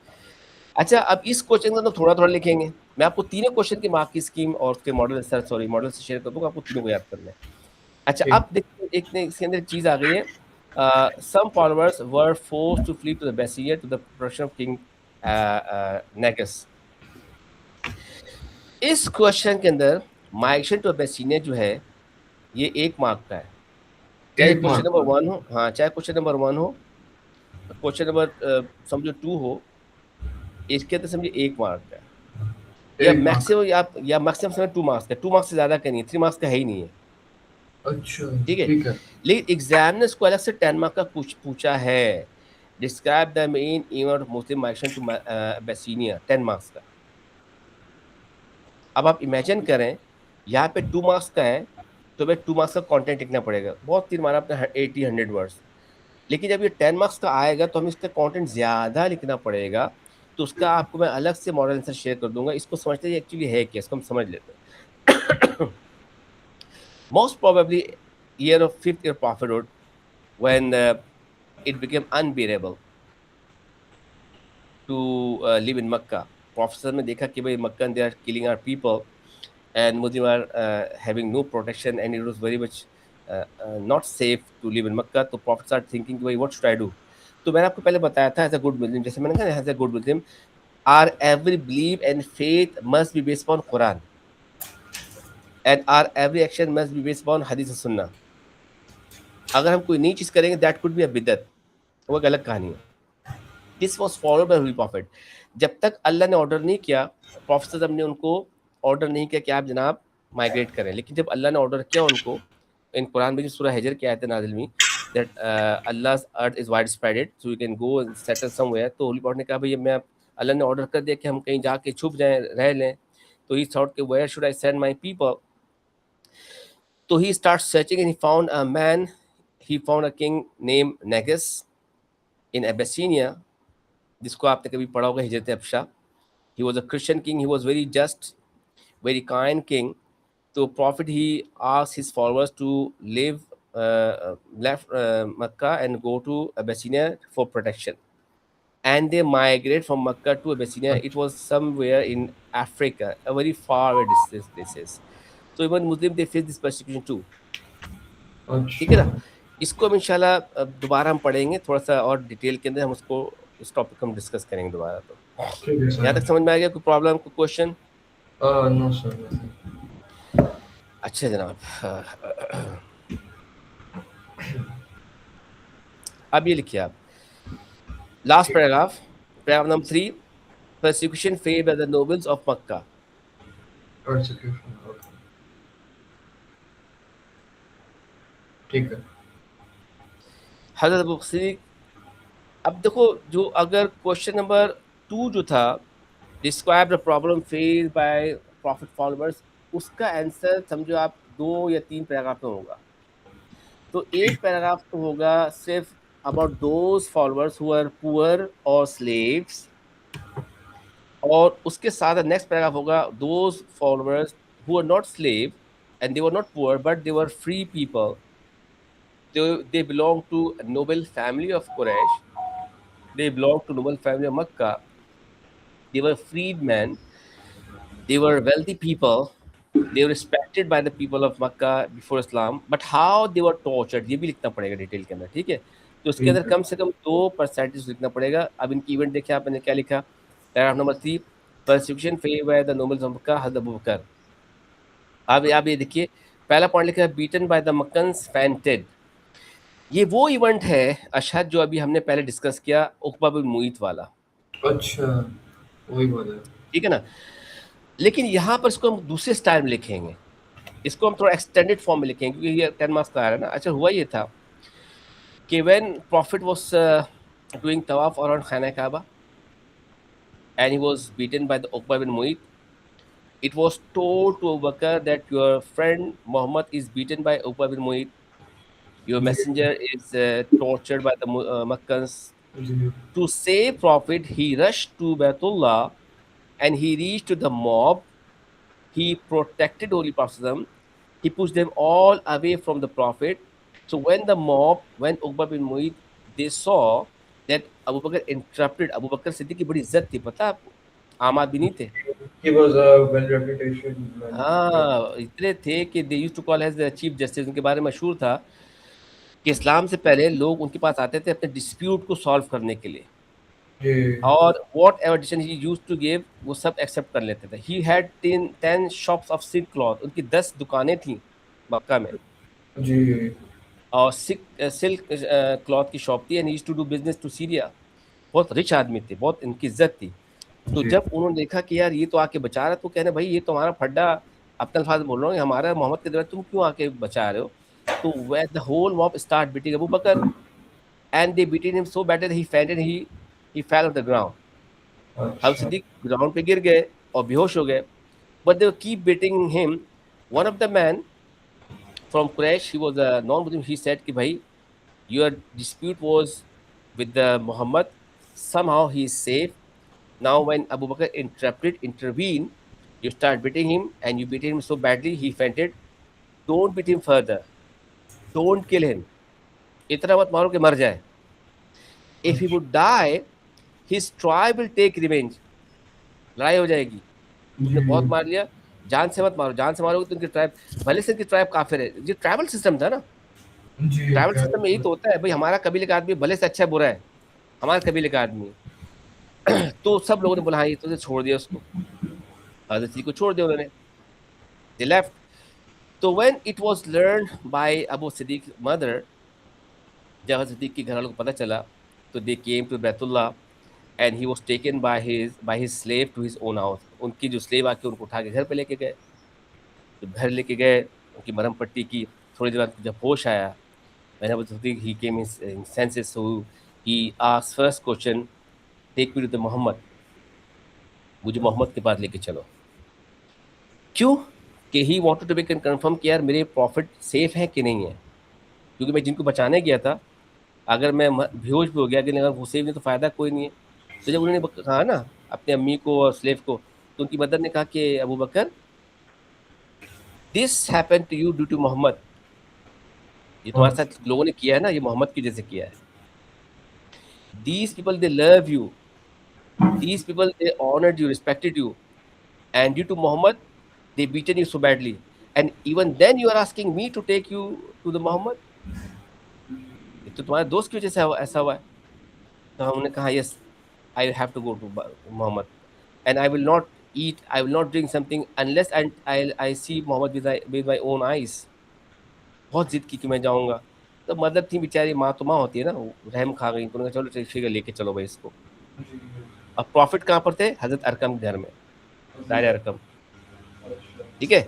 अच्छा, अब इस क्वेश्चन का तो थोड़ा थोड़ा लिखेंगे। मैं आपको तीनों क्वेश्चन की मार्क की स्कीम और उसके मॉडल मॉडल से शेयर कर दूंगा, आपको तीनों को याद करना है। अच्छा, ठीक। अब देखिए एक ने इसके अंदर एक चीज आ गई है। Some followers were forced to flee to the Abyssinia to the protection of king Negus. इस क्वेश्चन के अंदर माइग्रेशन टू बेसिनिया जो है, ये 1 मार्क का है, चाहे एक क्वेश्चन मार्क नंबर का। 1 हो, हाँ चाहे क्वेश्चन नंबर 1 हो, क्वेश्चन नंबर समझो 2 हो, इसके अंदर समझिए 1 मार्क का है। या एक मार्क। मैक्सिमम, या मैक्सिमम समय 2 मार्क्स का, 2 मार्क्स से ज्यादा का नहीं है, 3 मार्क्स का है ही नहीं है। अच्छा। ठीक है, ठीक है। लेकिन एग्जाम ने इसको अलग से 10 मार्क का पूछा है। Describe the main event of Muslim migration to Abyssinia, 10 marks का। अब आप इमेजिन करें, यहाँ पे 2 मार्क्स का है, तो भाई 2 मार्क्स का कंटेंट लिखना पड़ेगा, बहुत तीन मारा आपने 80-100 वर्ड्स। लेकिन जब ये 10 मार्क्स का आएगा तो हमें इसका कंटेंट ज्यादा लिखना पड़ेगा। तो उसका आपको मैं अलग से मॉडल आंसर शेयर कर दूंगा। इसको समझते हैं एक्चुअली है क्या, इसको हम समझ लेते हैं। Most probably year of 5th year prophethood, when it became unbearable to live in Makkah. Prophet में देखा कि भाई मक्का they are killing our people and Muslims are having no protection and it was very much not safe to live in Makkah. तो Prophet started thinking कि भाई what should I do? तो मैंने आपको पहले बताया था, as a good Muslim, जैसे मैंने कहा as a good Muslim, our every belief and faith must be based upon Quran, and our every action must be based upon Hadith and Sunnah. अगर हम कोई नई चीज करेंगे दैट कुड बी अ बिदअत, वो एक अलग कहानी है। This was followed by holy prophet. जब तक अल्लाह ने ऑर्डर नहीं किया, प्रॉफिट ने उनको ऑर्डर नहीं किया कि आप जनाब माइग्रेट करें। लेकिन जब अल्लाह ने ऑर्डर किया उनको, इन कुरान में जो सूरह हिजर की आयत नाजिल हुई, that Allah's earth is wide spreaded so you can go and settle somewhere. तो होली प्रॉफिट ने कहा भाई मैं, अल्लाह ने ऑर्डर कर दिया कि हम कहीं जाके छुप जाएं, रह लें। तो ही थॉट कि where should I send my people. तो he start searching and he found a man, he found a king named Negus in Abyssinia, जिसको आपने कभी पढ़ा होगा हिजरत अबशा। He was a Christian king, he was very just, very kind king. तो prophet he asked his followers to live left Makkah and go to Abyssinia for protection. And they migrate from Makkah to Abyssinia. It was somewhere in Africa, a very far away distance places. So even Muslim they face this persecution too. ठीक है अच्छा, ना? इसको हम इंशाल्लाह दोबारा हम पढ़ेंगे थोड़ा सा और डिटेल के अंदर हम उसको इस टॉपिक को हम डिस्कस करेंगे दोबारा तो। ठीक है यहाँ सर। तक समझ में आ गया? कोई प्रॉब्लम, कोई क्वेश्चन? No sir. अच्छा जनाब, अब ये लिखिए आप last paragraph, paragraph number 3, persecution faced by the nobles of Makkah. Persecution, ठीक है। हजरत अबू सिद्दीक, अब देखो जो अगर क्वेश्चन नंबर 2 जो था, describe the problem face by profit followers, उसका आंसर समझो आप 2 या 3 पैराग्राफ में होगा। तो एक पैराग्राफ तो होगा सिर्फ about those followers who are poor और स्लेव्स, और उसके साथ नेक्स्ट पैराग्राफ होगा those followers who are not slave and they were not poor but they were free people, they belong to a noble family of Quraysh, they belong to noble family of Makkah, they were freedmen, they were wealthy people, they were respected by the people of Makkah before Islam, but how they were tortured ये भी लिखना पड़ेगा detail के अंदर, ठीक है? तो उसके अंदर ठीक है। कम से कम 2% लिखना पड़ेगा। अब इनकी इवेंट देखिए आपने क्या लिखा, paragraph number 3, persecution faced by the nobles of Makkah, हज़रत अबू बकर। अब ये देखिए पहला पॉइंट लिखा है beaten by the Makkans, fainted। ये वो इवेंट है अशहद जो अभी हमने पहले डिस्कस किया, उकबा बिन मुईत वाला, अच्छा, वही बात है। ठीक है ना? लेकिन यहाँ पर इसको हम दूसरे स्टाइल में लिखेंगे, इसको हम थोड़ा एक्सटेंडेड फॉर्म में लिखेंगे क्योंकि ये 10 मार्क्स का आ रहा है ना। अच्छा हुआ ये था कि व्हेन प्रॉफिट वाज डूइंग तवाफ अराउंड खाना Kaaba and he was beaten by the Uqba bin Muait, it was told to Abu Bakr that your friend Muhammad is beaten by Uqba bin Mu'ayt, your जी, messenger is tortured by the Makkans. जी, To save Prophet, he rushed to Baitullah and he reached to the mob. He protected Holy Prophet. He pushed them all away from the Prophet. So when the mob, when Uqba bin Mu'ayt, they saw that Abu Bakr interrupted, Abu Bakr Siddiq की बड़ी इज्जत थी, पता है आपको? आम आदमी नहीं थे। he was a well reputation man, yeah, हाँ, इतने थे कि they used to call as the chief justice, उनके बारे में मशहूर था कि इस्लाम से पहले लोग उनके पास आते थे अपने डिस्प्यूट को सॉल्व करने के लिए, जी, और whatever decision he used to give वो सब एक्सेप्ट कर लेते थे। He had 10 shops of silk cloth, उनकी 10 दुकानें थीं मक्का में, जी, और सिल्क क्लॉथ की शॉप थी, and he used to do business to Syria. बहुत रिच आदमी थे, बहुत इनकी इज्जत थी। तो जी, जब उन्होंने देखा कि यार ये तो आके बचा रहा है, तो कहने भाई ये तो हमारा फड्डा, अपने अल्फाज बोल रहा हूँ, हमारा मोहम्मद के दौरान तुम क्यों आके बचा रहे हो? तो where the whole mob start beating Abu Bakr, and they beating him so bad that he fainted, he fell on the ground. अब अच्छा, सिद्दीक ग्राउंड पे गिर गए और बेहोश हो गए, but they keep beating him. One of the man from Quraysh, he was a non-Muslim, he said कि भाई your dispute was with the Muhammad, somehow he is safe. Now when Abu Bakr intervened, you start beating him and you beat him so badly he fainted. Don't beat him further. Don't kill him. इतना मत मारो कि मर जाए. If he would die, his tribe will take revenge. लड़ाई हो जाएगी. तुमने बहुत जी, मार लिया, जान से मत मारो, जान से मारोगे तो उनकी ट्राइब, भले से उनकी ट्राइब काफिर है। ये ट्राइबल सिस्टम था ना, जी, ट्राइबल सिस्टम में यही तो होता है भाई, हमारा कबीले का आदमी भले से अच्छा बुरा है, हमारे कबीले का आदमी है। तो सब लोगों ने बोला हाँ ये तो छोड़ दिया उसको, हजरत जी को छोड़ दिया उन्होंने, they left. So when it was learned by Abu Siddiq's mother, जब हजरत सिद्दीक के घर वालों को पता चला, तो they came to Baitullah and he was taken by his slave to his own house. उनकी जो स्लेव आके उनको उठा के घर पे लेके गए, जब घर लेके गए उनकी मरहम पट्टी की, थोड़ी देर बाद जब होश आया, when Abu Siddiq he came in senses, so he asked first question, take me to the Muhammad, मुझे मोहम्मद के पास लेके चलो। क्यों? कि he wanted to be confirm कि यार मेरे प्रॉफिट सेफ है कि नहीं है, क्योंकि मैं जिनको बचाने गया था, अगर मैं बेहोश भी हो गया, अगर वो सेफ नहीं तो फ़ायदा कोई नहीं है। तो जब उन्होंने कहा ना अपनी अम्मी को और स्लेव को, तो उनकी मदर ने कहा कि Abu Bakr, this happened to you due to Muhammad, ये तुम्हारे साथ लोगों ने किया है ना, ये मोहम्मद की वजह से किया है. These people, they love you. These people, they honored you, respected you. And due to Muhammad, they beaten you so badly. And even then you are asking me to take you to the Muhammad? ये तो तुम्हारे दोस्त की वजह से ऐसा हुआ है. तो हमने कहा yes, I have to go to Muhammad, and I will not eat, I will not drink something unless I see Muhammad with my own eyes. बहुत जिद की कि मैं जाऊंगा. तो मदर थी बेचारी, माँ तो माँ होती है ना, वो रहम खा गई. उन्होंने कहा चलो ठीक है, लेके चलो भाई इसको. अब प्रॉफिट कहाँ पर थे? हजरत अरकम के घर में, दायरे अरकम. ठीक है.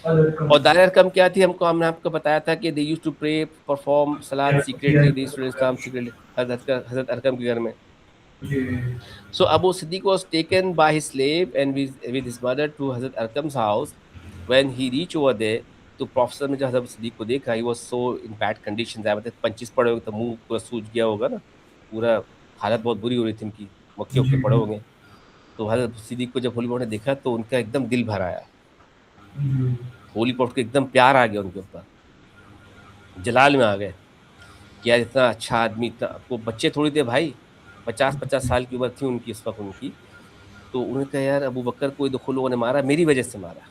और दायरे अरकम क्या थी, हमने आपको बताया था कि they used to pray, perform सलात secretly, they used to Islam secretly, Hazrat Arqam के घर में. So Abu Siddiq was taken by his slave and with his mother to Hazrat Arkam's house. When he reached over there, तो professor ने जब हजरत सिद्दीक को देखा, he was so in bad condition, मतलब punches पड़े होंगे, तो मुंह पूरा सूज गया होगा ना, पूरा हालत बहुत बुरी हो रही थी उनकी, मक्के उक्के पड़े होंगे. तो हजरत सिद्दीक को जब होली पॉट ने देखा तो उनका एकदम दिल भर आया. होली पॉट को एकदम प्यार आ गया उनके ऊपर, जलाल में आ गए कि यार इतना अच्छा आदमी, इतना, वो बच्चे थोड़ी थे भाई, 50-50 साल की उम्र थी उनकी इस वक्त उनकी. तो उन्होंने कहा यार अबू बकर को देखो लोगों ने मारा, मेरी वजह से मारा.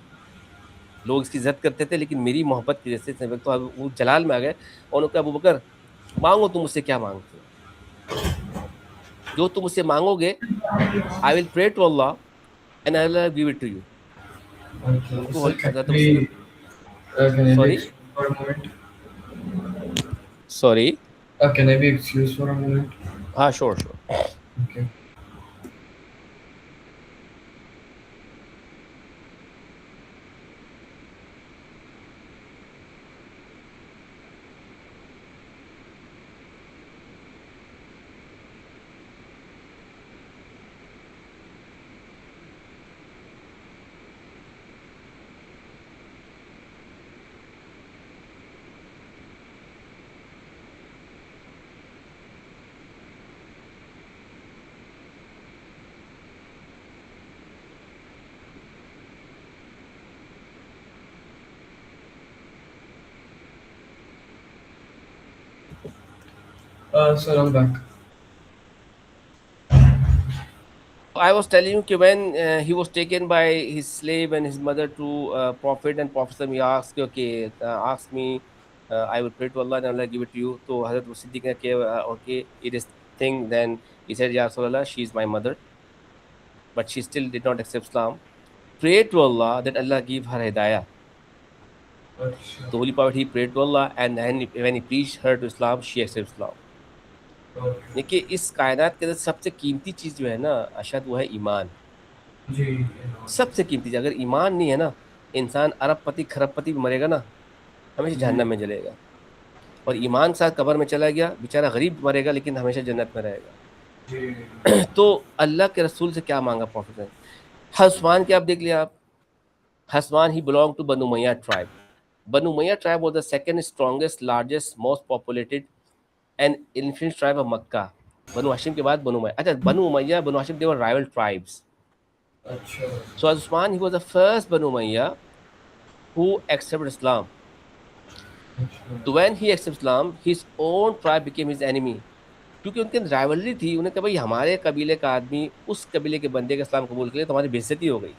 लोग इसकी इज्जत करते थे लेकिन मेरी मोहब्बत की वजह से. तो अब वो जलाल में आ गए और उन्होंने कहा अबू बकर मांगो, तुम मुझसे क्या मांगते हो, जो तुम मुझसे मांगोगे I will pray to Allah and I will give it to you. Sorry. Can I be excused for a moment? हाँ sure sure. Okay. Sir, I'm back. I was telling you कि when he was taken by his slave and his mother to Prophet, and Prophet he asked, okay, ask me, I will pray to Allah and Allah give it to you. तो हज़रत सिद्दीक ने कहा okay, it is thing. Then he said, Ya Rasulullah, she is my mother, but she still did not accept Islam. Pray to Allah that Allah give her hidayah. The Holy Prophet, he prayed to Allah, and then when he preached her to Islam, she accepted Islam. देखिए इस कायनात के अंदर सबसे कीमती चीज़ जो है ना अशद, वो है ईमान. जी. सबसे कीमती चीज़. अगर ईमान नहीं है ना, इंसान अरबपति खरबपति भी मरेगा ना, हमेशा जहन्नम में जलेगा. और ईमान के साथ कब्र में चला गया, बेचारा गरीब मरेगा लेकिन हमेशा जन्नत में रहेगा. तो अल्लाह के रसूल से क्या मांगा प्रॉफिट ने? हसमान के आप देख लिया आप, Usman he belong to Banu Umayyah tribe. Banu Umayyah tribe was the second strongest, largest, most populated and influence tribe of Mecca. Banu Hashim के बाद बनु उमैया. अच्छा, Banu Umayyah, Banu Hashim, they were rival tribes. So Usman, he was the first Banu Umayya who accepted Islam. So when he accepted Islam, his own tribe became his enemy. क्योंकि उनके rivalry थी. उन्हें कहा भाई हमारे कबीले का आदमी उस कबीले के बंदे का इस्लाम कबूल किया तो हमारी बेइज्जती हो गई.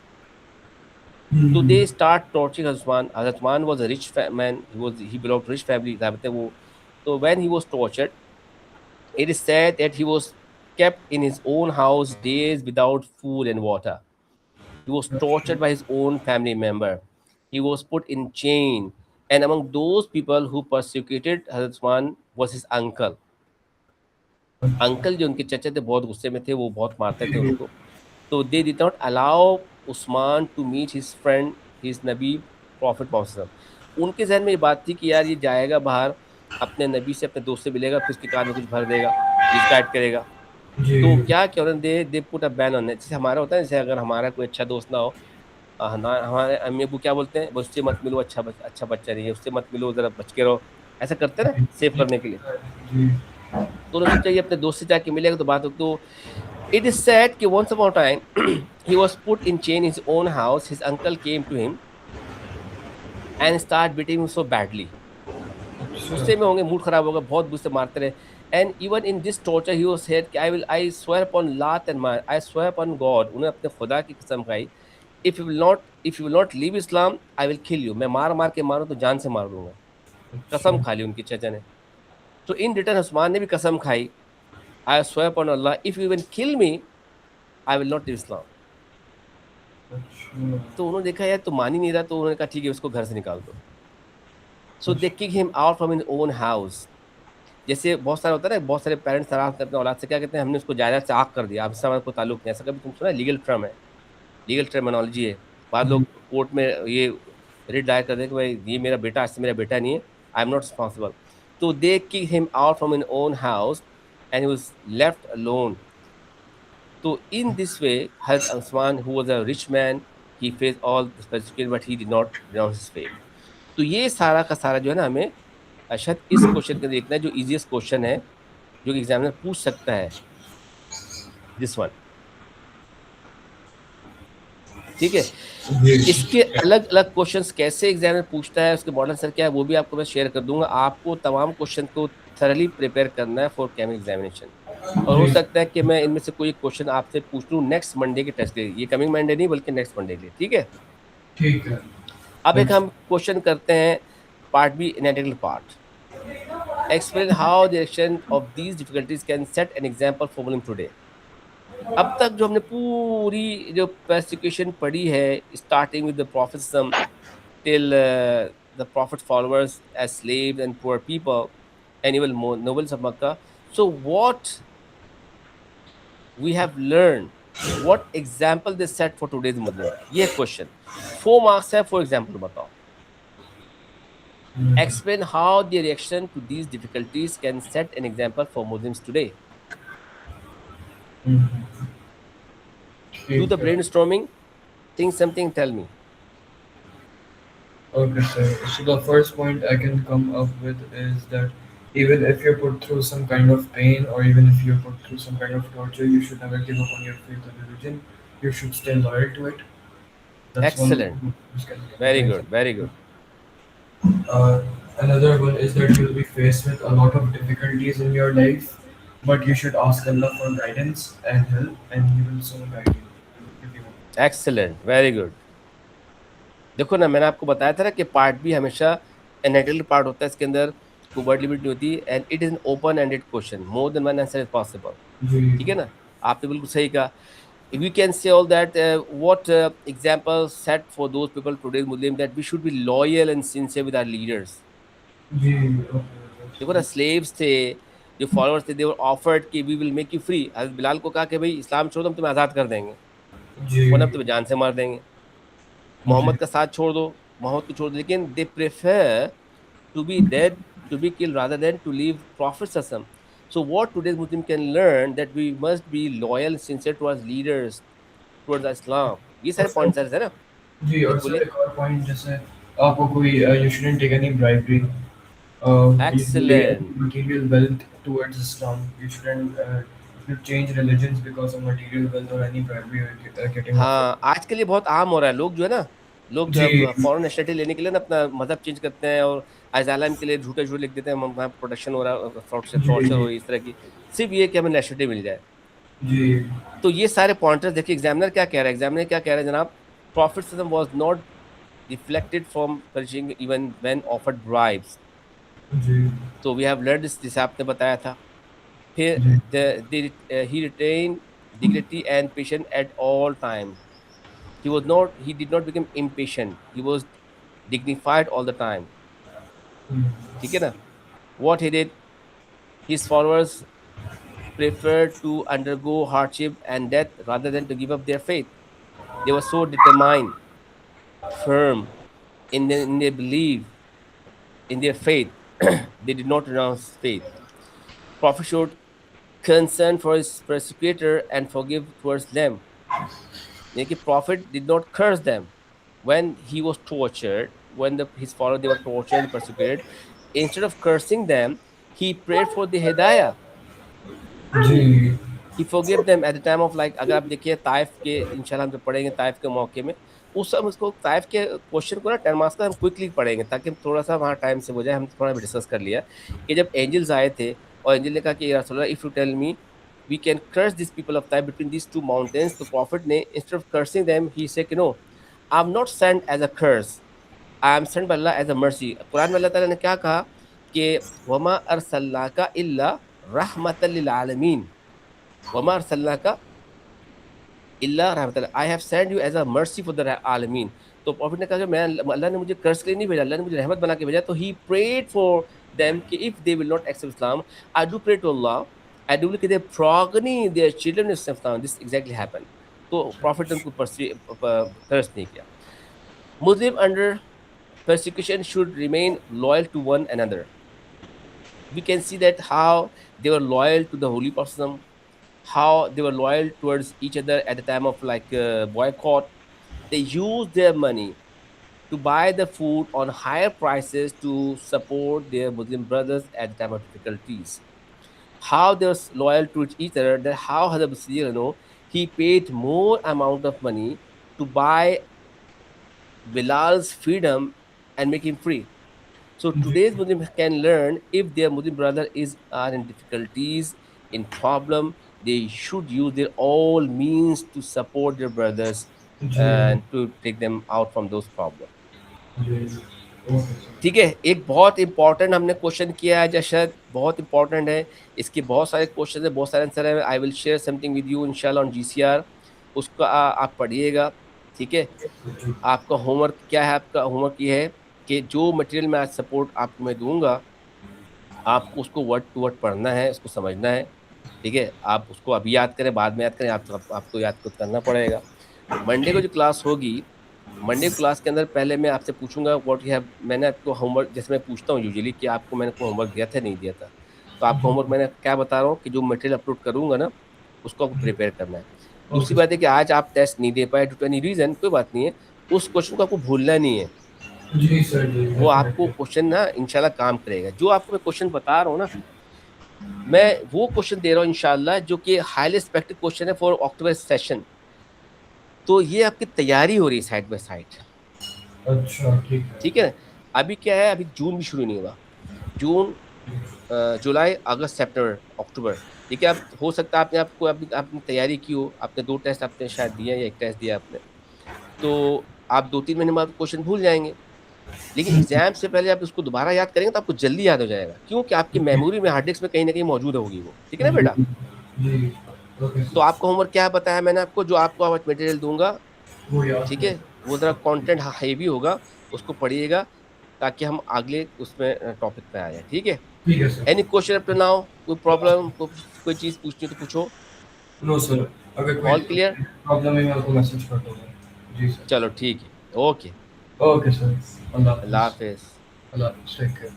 So they start torturing Usman. Usman was a rich man. He belonged to rich family. वो. So when he was tortured, it is said that he was kept in his own house days without food and water. He was tortured by his own family member. He was put in chain. And among those people who persecuted Hazrat Usman was his uncle. Uncle जो उनके चचा थे बहुत गुस्से में थे, वो बहुत मारते थे उनको. तो they did not allow Usman to meet his friend, his नबी प्रॉफिट मोहम्मद. उनके जहन में ये बात थी कि यार ये जाएगा बाहर, अपने नबी से, अपने दोस्त से मिलेगा, फिर उसके कान में कुछ भर देगा, मिसगाइड करेगा. तो क्या क्या उन्होंने they put a ban on. जैसे हमारा होता है, जैसे अगर हमारा कोई अच्छा दोस्त ना हो, हमारे अम्मी अबू क्या बोलते हैं, उससे मत मिलो, अच्छा बच्चा नहीं है, उससे मत मिलो, ज़रा बच के रहो, ऐसा करते हैं ना सेव करने के लिए. तो उन्होंने सोचा ये अपने दोस्त से जाके मिलेगा तो बात हो. तो इट इज सेड कि once upon a time he was put in chain his own house. His uncle came to him and start beating him so badly. गुस्से में होंगे, मूड खराब होगा, बहुत गुस्से मारते रहे। And even in this torture he was said कि आई स्वेयर अपॉन लात एंड मान, आई स्वेयर अपॉन गॉड, उन्हें अपने खुदा की कसम खाई, if you will not leave Islam I will kill you, मैं मार मार के मारूं तो जान से मार दूंगा। अच्छा। कसम खा ली उनकी चचा ने। तो इन रिटर्न उस्मान ने भी कसम खाई, I swear upon Allah if you even kill me I will not leave Islam. अच्छा। तो उन्होंने देखा यार तो मान ही नहीं रहा, तो उन्होंने कहा ठीक है उसको घर से निकाल दो। सो दे अच्छा। Kick him out from his own house. जैसे बहुत सारा होता है ना, बहुत सारे पेरेंट्स नाराज करते हैं अपने औलाद से, क्या कहते हैं, हमने उसको जायदाद से आग कर दिया, हमसे हमारा कोई ताल्लुक नहीं। ऐसा कभी तुम सुना है? लीगल टर्म है, लीगल टर्मिनोलॉजी है। बाद जी। लोग कोर्ट में ये रिट दायर कर दें कि भाई ये मेरा बेटा, आज से मेरा बेटा नहीं है, आई एम नॉट रिस्पॉन्सिबल। तो they kick him out from in own house and he was left alone. तो in this way Hazrat Usman, who was a rich man, he faced all this persecution but he did not renounce his faith। तो ये सारा का सारा जो है ना, हमें शायद इस क्वेश्चन के देखना है जो इजीएस्ट क्वेश्चन है जो कि एग्जामिनर पूछ सकता है, दिस वन। ठीक है। जी। इसके अलग अलग क्वेश्चंस कैसे एग्जामिनर पूछता है, उसके मॉडल सर क्या है, वो भी आपको मैं शेयर कर दूंगा। आपको तमाम क्वेश्चन को थरली प्रिपेयर करना है फॉर कैमिक एग्जामिनेशन। और हो जी। सकता है कि मैं इनमें से कोई क्वेश्चन आपसे पूछ लूँ नेक्स्ट मंडे के टेस्ट के लिए, ये कमिंग मंडे नहीं बल्कि नेक्स्ट मंडे के लिए, ठीक है। ठीक है। अब एक थैंक्स। हम क्वेश्चन करते हैं part B, analytical part. Explain how the action of these difficulties can set an example for Muslim today. अब तक जो हमने पूरी जो persecution पढ़ी है, starting with the prophetism till the prophet followers as slaves and poor people and even nobles of Makkah. So what we have learned, what example they set for today's Muslim? ये question 4 marks है, for example बताओ। Explain how the reaction to these difficulties can set an example for Muslims today. Do the ठीक है। brainstorming, think something, tell me. Okay, so the first point I can come up with is that even if you're put through some kind of pain, or even if you're put through some kind of torture, you should never give up on your faith or religion. You should stay loyal to it. That's one Excellent. thing which can Very take. good, very good. Uh, Another one is that you'll be faced with a lot of difficulties in your life, but you should ask Allah for guidance and help, and He will soon guide you. If you want. Excellent, very good। देखो ना, मैंने आपको बताया था ना कि part B हमेशा analytical part होता है, इसके अंदर कोई वर्ड लिमिट नहीं होती, and it is an open ended question, more than one answer is possible. जी। ठीक है ना, आपने बिल्कुल सही कहा। We can say all that what example set for those people today Muslim that we should be loyal and sincere with our leaders. जी। Okay, that's देखो ना, fine. स्लेव्स थे, जो फॉलोअर्स थे, दे वर ऑफर्ड कि we will make you free. हज़रत Bilal को कहा कि भाई इस्लाम छोड़ दो, हम तुम्हें आज़ाद कर देंगे, जी। वरना हम तुम्हें जान से मार देंगे। जी। मोहम्मद का साथ छोड़ दो, मोहम्मद को छोड़ दो, लेकिन they prefer to be dead, to be killed rather than to leave Prophet Sassam. So what today's Muslim can learn that we must be loyal, sincere towards leaders, towards Islam. ये सारे और पॉइंट्स है ना। जी, जी और sir बोलिए। एक और point, जैसे आपको कोई you shouldn't take any bribery, you lay any excellent. material wealth towards Islam. You shouldn't change religions because of material wealth or any bribery you're getting offered. हाँ, आज के लिए बहुत आम हो रहा है, लोग जो है ना, लोग जी। फॉरेन नेशनलिटी लेने के लिए ना अपना मजहब चेंज करते हैं, और असाइलम के लिए झूठे झूठ लिख देते हैं, वहाँ प्रोटेक्शन हो रहा है, फ्रॉड से फ्रॉड से जी। हो रही, इस तरह की, सिर्फ ये कि हमें नेशनलिटी मिल जाए। जी। तो ये सारे पॉइंटर्स देखिए, एग्जामिनर क्या कह रहा है, एग्जामिनर क्या कह रहा है जनाब, profit system was not deflected from punishing even when offered bribes। जी। तो we have learned this, जिसे आपने बताया था। फिर जी। he retained dignity and patience at all time। he did not become impatient, he was dignified all the time। ठीक है ना। What he did, his followers preferred to undergo hardship and death rather than to give up their faith। They were so determined, firm in their belief, in their faith, they did not renounce faith। Prophet showed concern for his persecutor and forgive towards them। यानी कि Prophet did not curse them when he was tortured, when his followers they were tortured and persecuted. Instead of cursing them, he prayed for the hidayah। Ji. He forgave them at the time of, like, अगर आप देखिए Taif के, इंशाल्लाह हम जब पढ़ेंगे Taif के मौके में, उस समय उसको ताइफ के क्वेश्चन को ना 10 मार्क्स का हम क्विकली पढ़ेंगे ताकि हम थोड़ा सा वहाँ टाइम से हो जाए। हम थोड़ा भी डिस्कस कर लिया कि जब एंजल्स आए थे और एंजल ने कहा कि या रसूल अल्लाह, if you tell me we can curse these people of Taif between these two mountains. The Prophet ne, instead of cursing them, he said, you know, I'm not sent as a curse. I am sent by Allah as a mercy. Quran में अल्लाह ताला ने क्या कहा कि वमा अरसलनाका इल्ला रहमतल लिल आलमीन, वमा अरसलनाका इल्ला रहमतल, I have send you as a mercy for the आलमीन। तो प्रॉफिट ने कहा कि मैं, अल्लाह ने मुझे कर्ज के लिए नहीं भेजा, अल्लाह ने मुझे रहमत बना के भेजा। तो ही प्रेड फॉर देम कि if they will not accept Islam, I do pray to Allah, I do कि they progeny their children in Islam. This exactly happened. तो प्रॉफिट ने उनको कर्ज नहीं किया। Muslim under persecution should remain loyal to one another. We can see that how they were loyal to the Holy Prophet, how they were loyal towards each other at the time of like boycott. They used their money to buy the food on higher prices to support their Muslim brothers at the time of difficulties. How they were loyal to each other, that how Hazrat Basir, he paid more amount of money to buy Bilal's freedom and make him free. So जी today's Muslim can learn if their Muslim brother is are in difficulties, in problem, they should use their all means to support their brothers जी and to take them out from those problems. जी okay sir ठीक है, एक बहुत important हमने question किया है जशद, बहुत इंपॉर्टेंट है। इसके बहुत सारे क्वेश्चन है, बहुत सारे आंसर है। आई will share something with you इंशाल्लाह ऑन जीसीआर, उसका आप पढ़िएगा। ठीक है, जी आपका होमवर्क क्या है? आपका होमवर्क ये है कि जो मटेरियल मैं आज सपोर्ट आपको मैं दूंगा, आपको उसको वर्ड टू वर्ड पढ़ना है, उसको समझना है। ठीक है, आप उसको अभी याद करें, बाद में याद करें, आपको याद खुद करना पड़ेगा। मंडे को जो क्लास होगी, मंडे क्लास के अंदर पहले मैं आपसे पूछूंगा व्हाट यू हैव, मैंने आपको होमवर्क जैसे मैं पूछता हूँ यूजुअली कि आपको मैंने को होमवर्क दिया था नहीं दिया था, तो आपको होमवर्क मैंने क्या बता रहा हूँ कि जो मटेरियल अपलोड करूंगा ना, उसको आपको प्रिपेयर करना है। दूसरी ओके बात है कि आज आप टेस्ट नहीं दे पाए ड्यू टू एनी रीजन, कोई बात नहीं है, उस क्वेश्चन को आपको भूलना नहीं है। जी सर जी वो आपको डेफिनेटली क्वेश्चन ना इंशाल्लाह काम करेगा। जो आपको मैं क्वेश्चन बता रहा हूँ ना, मैं वो क्वेश्चन दे रहा हूँ इंशाल्लाह जो कि हाईली एक्सपेक्टेड क्वेश्चन है फॉर अक्टूबर सेशन। तो ये आपकी तैयारी हो रही है साइड बाय साइड। अच्छा ठीक है ठीक है ना, अभी क्या है, अभी जून भी शुरू नहीं हुआ। जून, जुलाई, अगस्त, सितंबर, अक्टूबर, ठीक है। अब हो सकता है आपने तैयारी की हो, आपने 2 टेस्ट आपने शायद दिया या 1 टेस्ट दिया आपने, तो आप 2-3 महीने बाद क्वेश्चन भूल जाएंगे। लेकिन एग्जाम से पहले आप उसको दोबारा याद करेंगे तो आपको जल्दी याद हो जाएगा, क्योंकि आपकी मेमोरी में, हार्ड डिस्क में कहीं ना कहीं मौजूद होगी वो। ठीक है ना जी बेटा? जी ओके तो सर आपको होमवर्क क्या बताया मैंने आपको, जो आपको आज मटेरियल दूंगा, वो याद ठीक है, करें वो जरा कंटेंट हेवी होगा, उसको पढ़िएगा ताकि हम अगले उसमें टॉपिक पे आ जाए। ठीक है, ठीक है sir any question up to now? कोई प्रॉब्लम, कोई चीज़ पूछनी हो तो पूछो। नो सर अगर कोई ऑल क्लियर? प्रॉब्लम है मैं आपको मैसेज कर दूंगा जी सर चलो ठीक है, ओके, ओके सर अल्लाह अल्लाह हाफिज़ हाफिज़। अल्लाह हाफिज़ टेक केयर